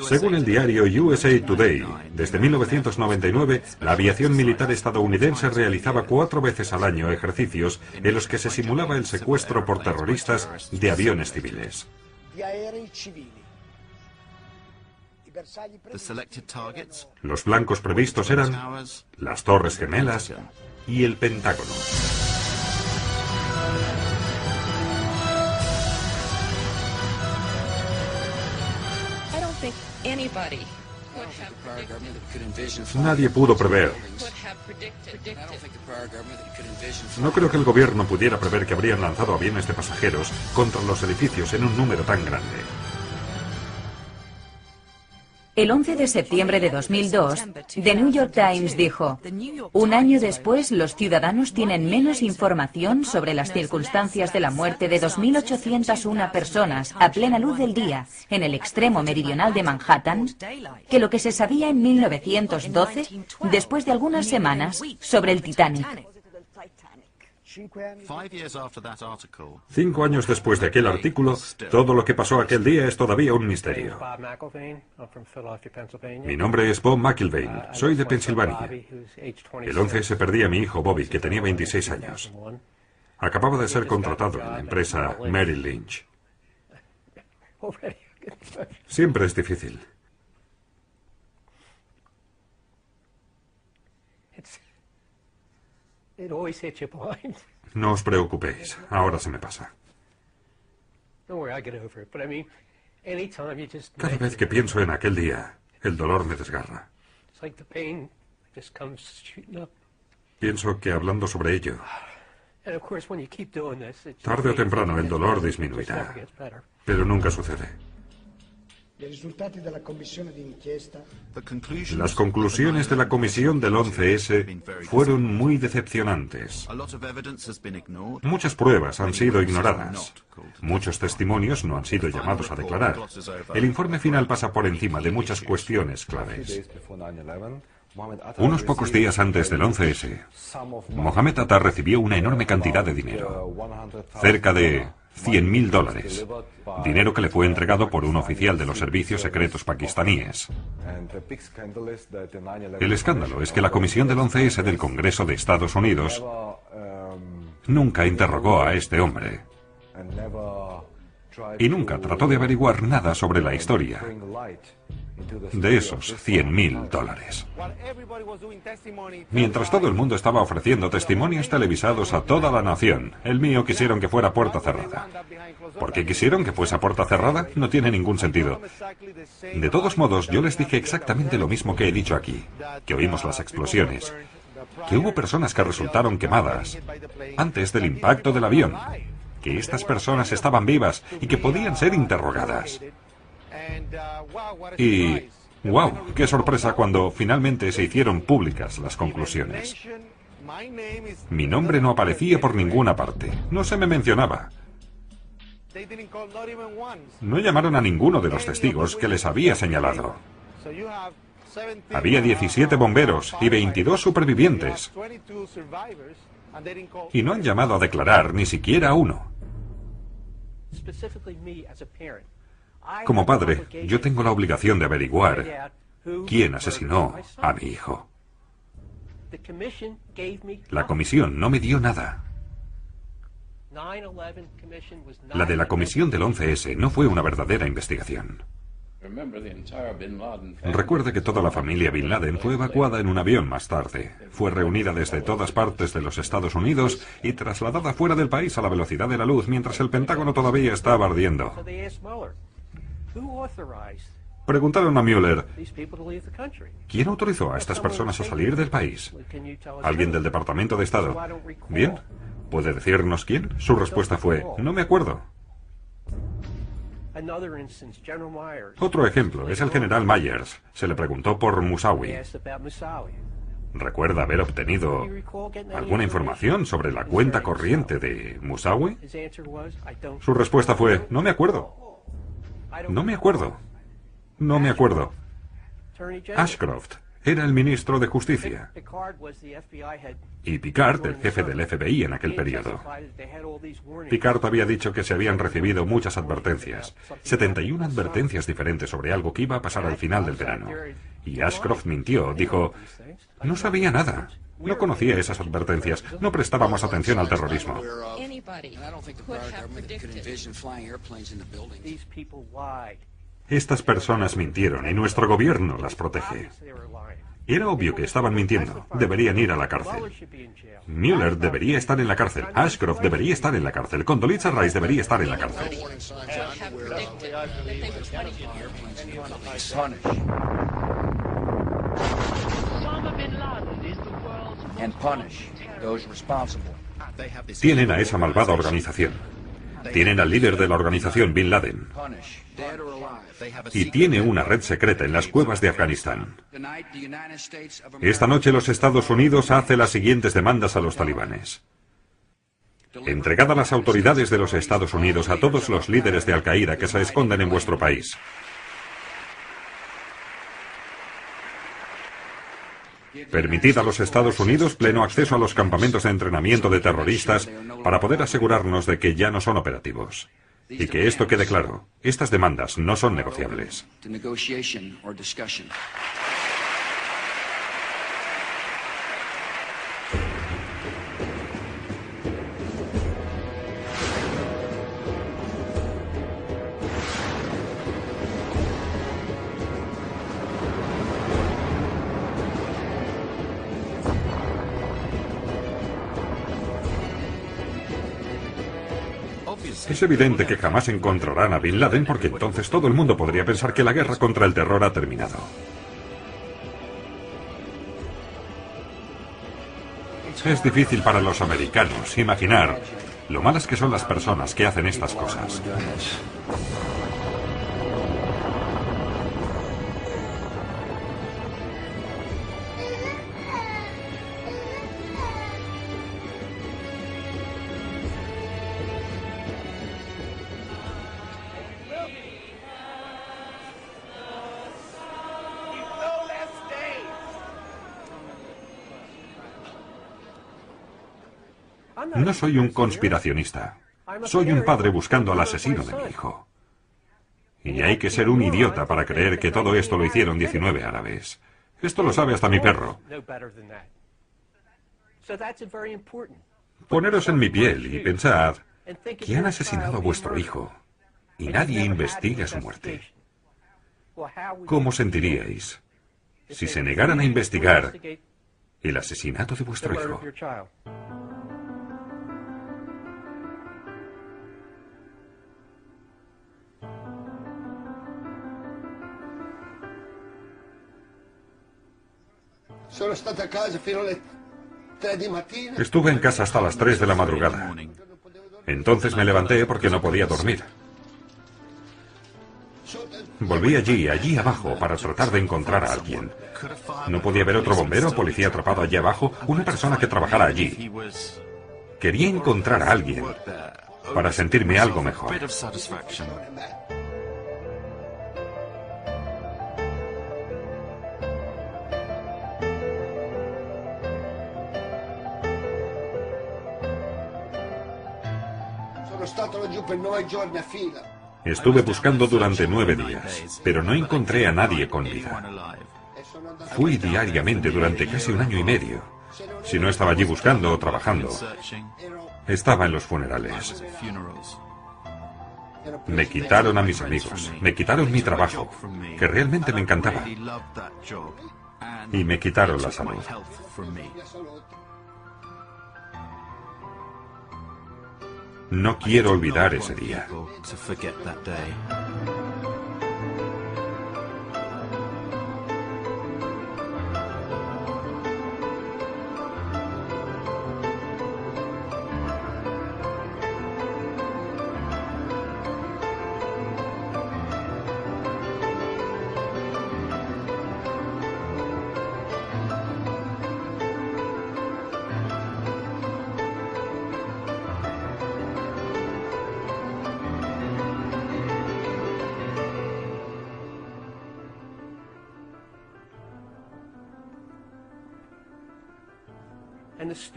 [SPEAKER 5] Según el diario USA Today, desde 1999, la aviación militar estadounidense realizaba 4 veces al año ejercicios en los que se simulaba el secuestro por terroristas de aviones civiles. Los blancos previstos eran las Torres Gemelas y el Pentágono. Nadie pudo prever. No creo que el gobierno pudiera prever que habrían lanzado aviones de pasajeros contra los edificios en un número tan grande.
[SPEAKER 6] El 11 de septiembre de 2002, The New York Times dijo: un año después, los ciudadanos tienen menos información sobre las circunstancias de la muerte de 2.801 personas a plena luz del día en el extremo meridional de Manhattan que lo que se sabía en 1912, después de algunas semanas, sobre el Titanic.
[SPEAKER 5] 5 años después de aquel artículo, todo lo que pasó aquel día es todavía un misterio. Mi nombre es Bob McIlvaine, soy de Pensilvania. El 11S perdí a mi hijo Bobby, que tenía 26 años. Acababa de ser contratado en la empresa Merrill Lynch. Siempre es difícil. No os preocupéis, ahora se me pasa. Cada vez que pienso en aquel día, el dolor me desgarra. Pienso que hablando sobre ello, tarde o temprano el dolor disminuirá, pero nunca sucede. Las conclusiones de la comisión del 11S fueron muy decepcionantes. Muchas pruebas han sido ignoradas. Muchos testimonios no han sido llamados a declarar. El informe final pasa por encima de muchas cuestiones claves. Unos pocos días antes del 11S, Mohammed Atta recibió una enorme cantidad de dinero, cerca de $100.000, dinero que le fue entregado por un oficial de los servicios secretos pakistaníes. El escándalo es que la comisión del 11S del Congreso de Estados Unidos nunca interrogó a este hombre y nunca trató de averiguar nada sobre la historia de esos $100.000. Mientras todo el mundo estaba ofreciendo testimonios televisados a toda la nación, el mío quisieron que fuera puerta cerrada. ¿Por qué quisieron que fuese a puerta cerrada? No tiene ningún sentido. De todos modos, yo les dije exactamente lo mismo que he dicho aquí, que oímos las explosiones, que hubo personas que resultaron quemadas antes del impacto del avión, que estas personas estaban vivas y que podían ser interrogadas. Y, wow, qué sorpresa cuando finalmente se hicieron públicas las conclusiones. Mi nombre no aparecía por ninguna parte, no se me mencionaba. No llamaron a ninguno de los testigos que les había señalado. Había 17 bomberos y 22 supervivientes. Y no han llamado a declarar ni siquiera a uno. Como padre, yo tengo la obligación de averiguar quién asesinó a mi hijo. La comisión no me dio nada. La de la comisión del 11S no fue una verdadera investigación. Recuerde que toda la familia Bin Laden fue evacuada en un avión más tarde. Fue reunida desde todas partes de los Estados Unidos y trasladada fuera del país a la velocidad de la luz mientras el Pentágono todavía estaba ardiendo. Preguntaron a Mueller, ¿quién autorizó a estas personas a salir del país? ¿Alguien del Departamento de Estado? Bien, ¿puede decirnos quién? Su respuesta fue, no me acuerdo. Otro ejemplo es el general Myers. Se le preguntó por Musawi. ¿Recuerda haber obtenido alguna información sobre la cuenta corriente de Musawi? Su respuesta fue, no me acuerdo. No me acuerdo. No me acuerdo. Ashcroft era el ministro de Justicia y Picard, el jefe del FBI en aquel periodo. Picard había dicho que se habían recibido muchas advertencias, 71 advertencias diferentes sobre algo que iba a pasar al final del verano. Y Ashcroft mintió, dijo, no sabía nada, no conocía esas advertencias, no prestábamos atención al terrorismo. Estas personas mintieron y nuestro gobierno las protege. Era obvio que estaban mintiendo. Deberían ir a la cárcel. Mueller debería estar en la cárcel. Ashcroft debería estar en la cárcel. Condoleezza Rice debería estar en la cárcel. Tienen a esa malvada organización. Tienen al líder de la organización, Bin Laden. Y tiene una red secreta en las cuevas de Afganistán. Esta noche los Estados Unidos hace las siguientes demandas a los talibanes. Entregad a las autoridades de los Estados Unidos a todos los líderes de Al-Qaeda que se esconden en vuestro país. Permitid a los Estados Unidos pleno acceso a los campamentos de entrenamiento de terroristas para poder asegurarnos de que ya no son operativos. Y que esto quede claro, estas demandas no son negociables. Es evidente que jamás encontrarán a Bin Laden porque entonces todo el mundo podría pensar que la guerra contra el terror ha terminado. Es difícil para los americanos imaginar lo malas que son las personas que hacen estas cosas. No soy un conspiracionista. Soy un padre buscando al asesino de mi hijo. Y hay que ser un idiota para creer que todo esto lo hicieron 19 árabes. Esto lo sabe hasta mi perro. Poneros en mi piel y pensad que han asesinado a vuestro hijo y nadie investiga su muerte. ¿Cómo sentiríais si se negaran a investigar el asesinato de vuestro hijo? Estuve en casa hasta las 3 de la madrugada. Entonces me levanté porque no podía dormir. Volví allí abajo, para tratar de encontrar a alguien. No podía haber otro bombero o policía atrapado allí abajo, una persona que trabajara allí. Quería encontrar a alguien para sentirme algo mejor. Estuve buscando durante 9 días, pero no encontré a nadie con vida. Fui diariamente durante casi 1 año y medio. Si no estaba allí buscando o trabajando, estaba en los funerales. Me quitaron a mis amigos, me quitaron mi trabajo, que realmente me encantaba, y me quitaron la salud. No quiero olvidar ese día.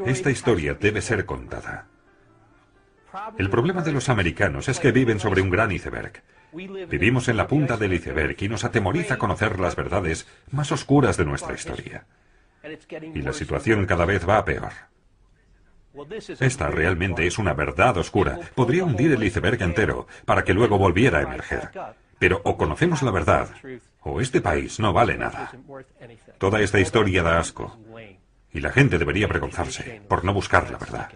[SPEAKER 5] Esta historia debe ser contada. El problema de los americanos es que viven sobre un gran iceberg. Vivimos en la punta del iceberg y nos atemoriza conocer las verdades más oscuras de nuestra historia. Y la situación cada vez va a peor. Esta realmente es una verdad oscura. Podría hundir el iceberg entero para que luego volviera a emerger. Pero o conocemos la verdad, o este país no vale nada. Toda esta historia da asco. Y la gente debería avergonzarse por no buscar la verdad.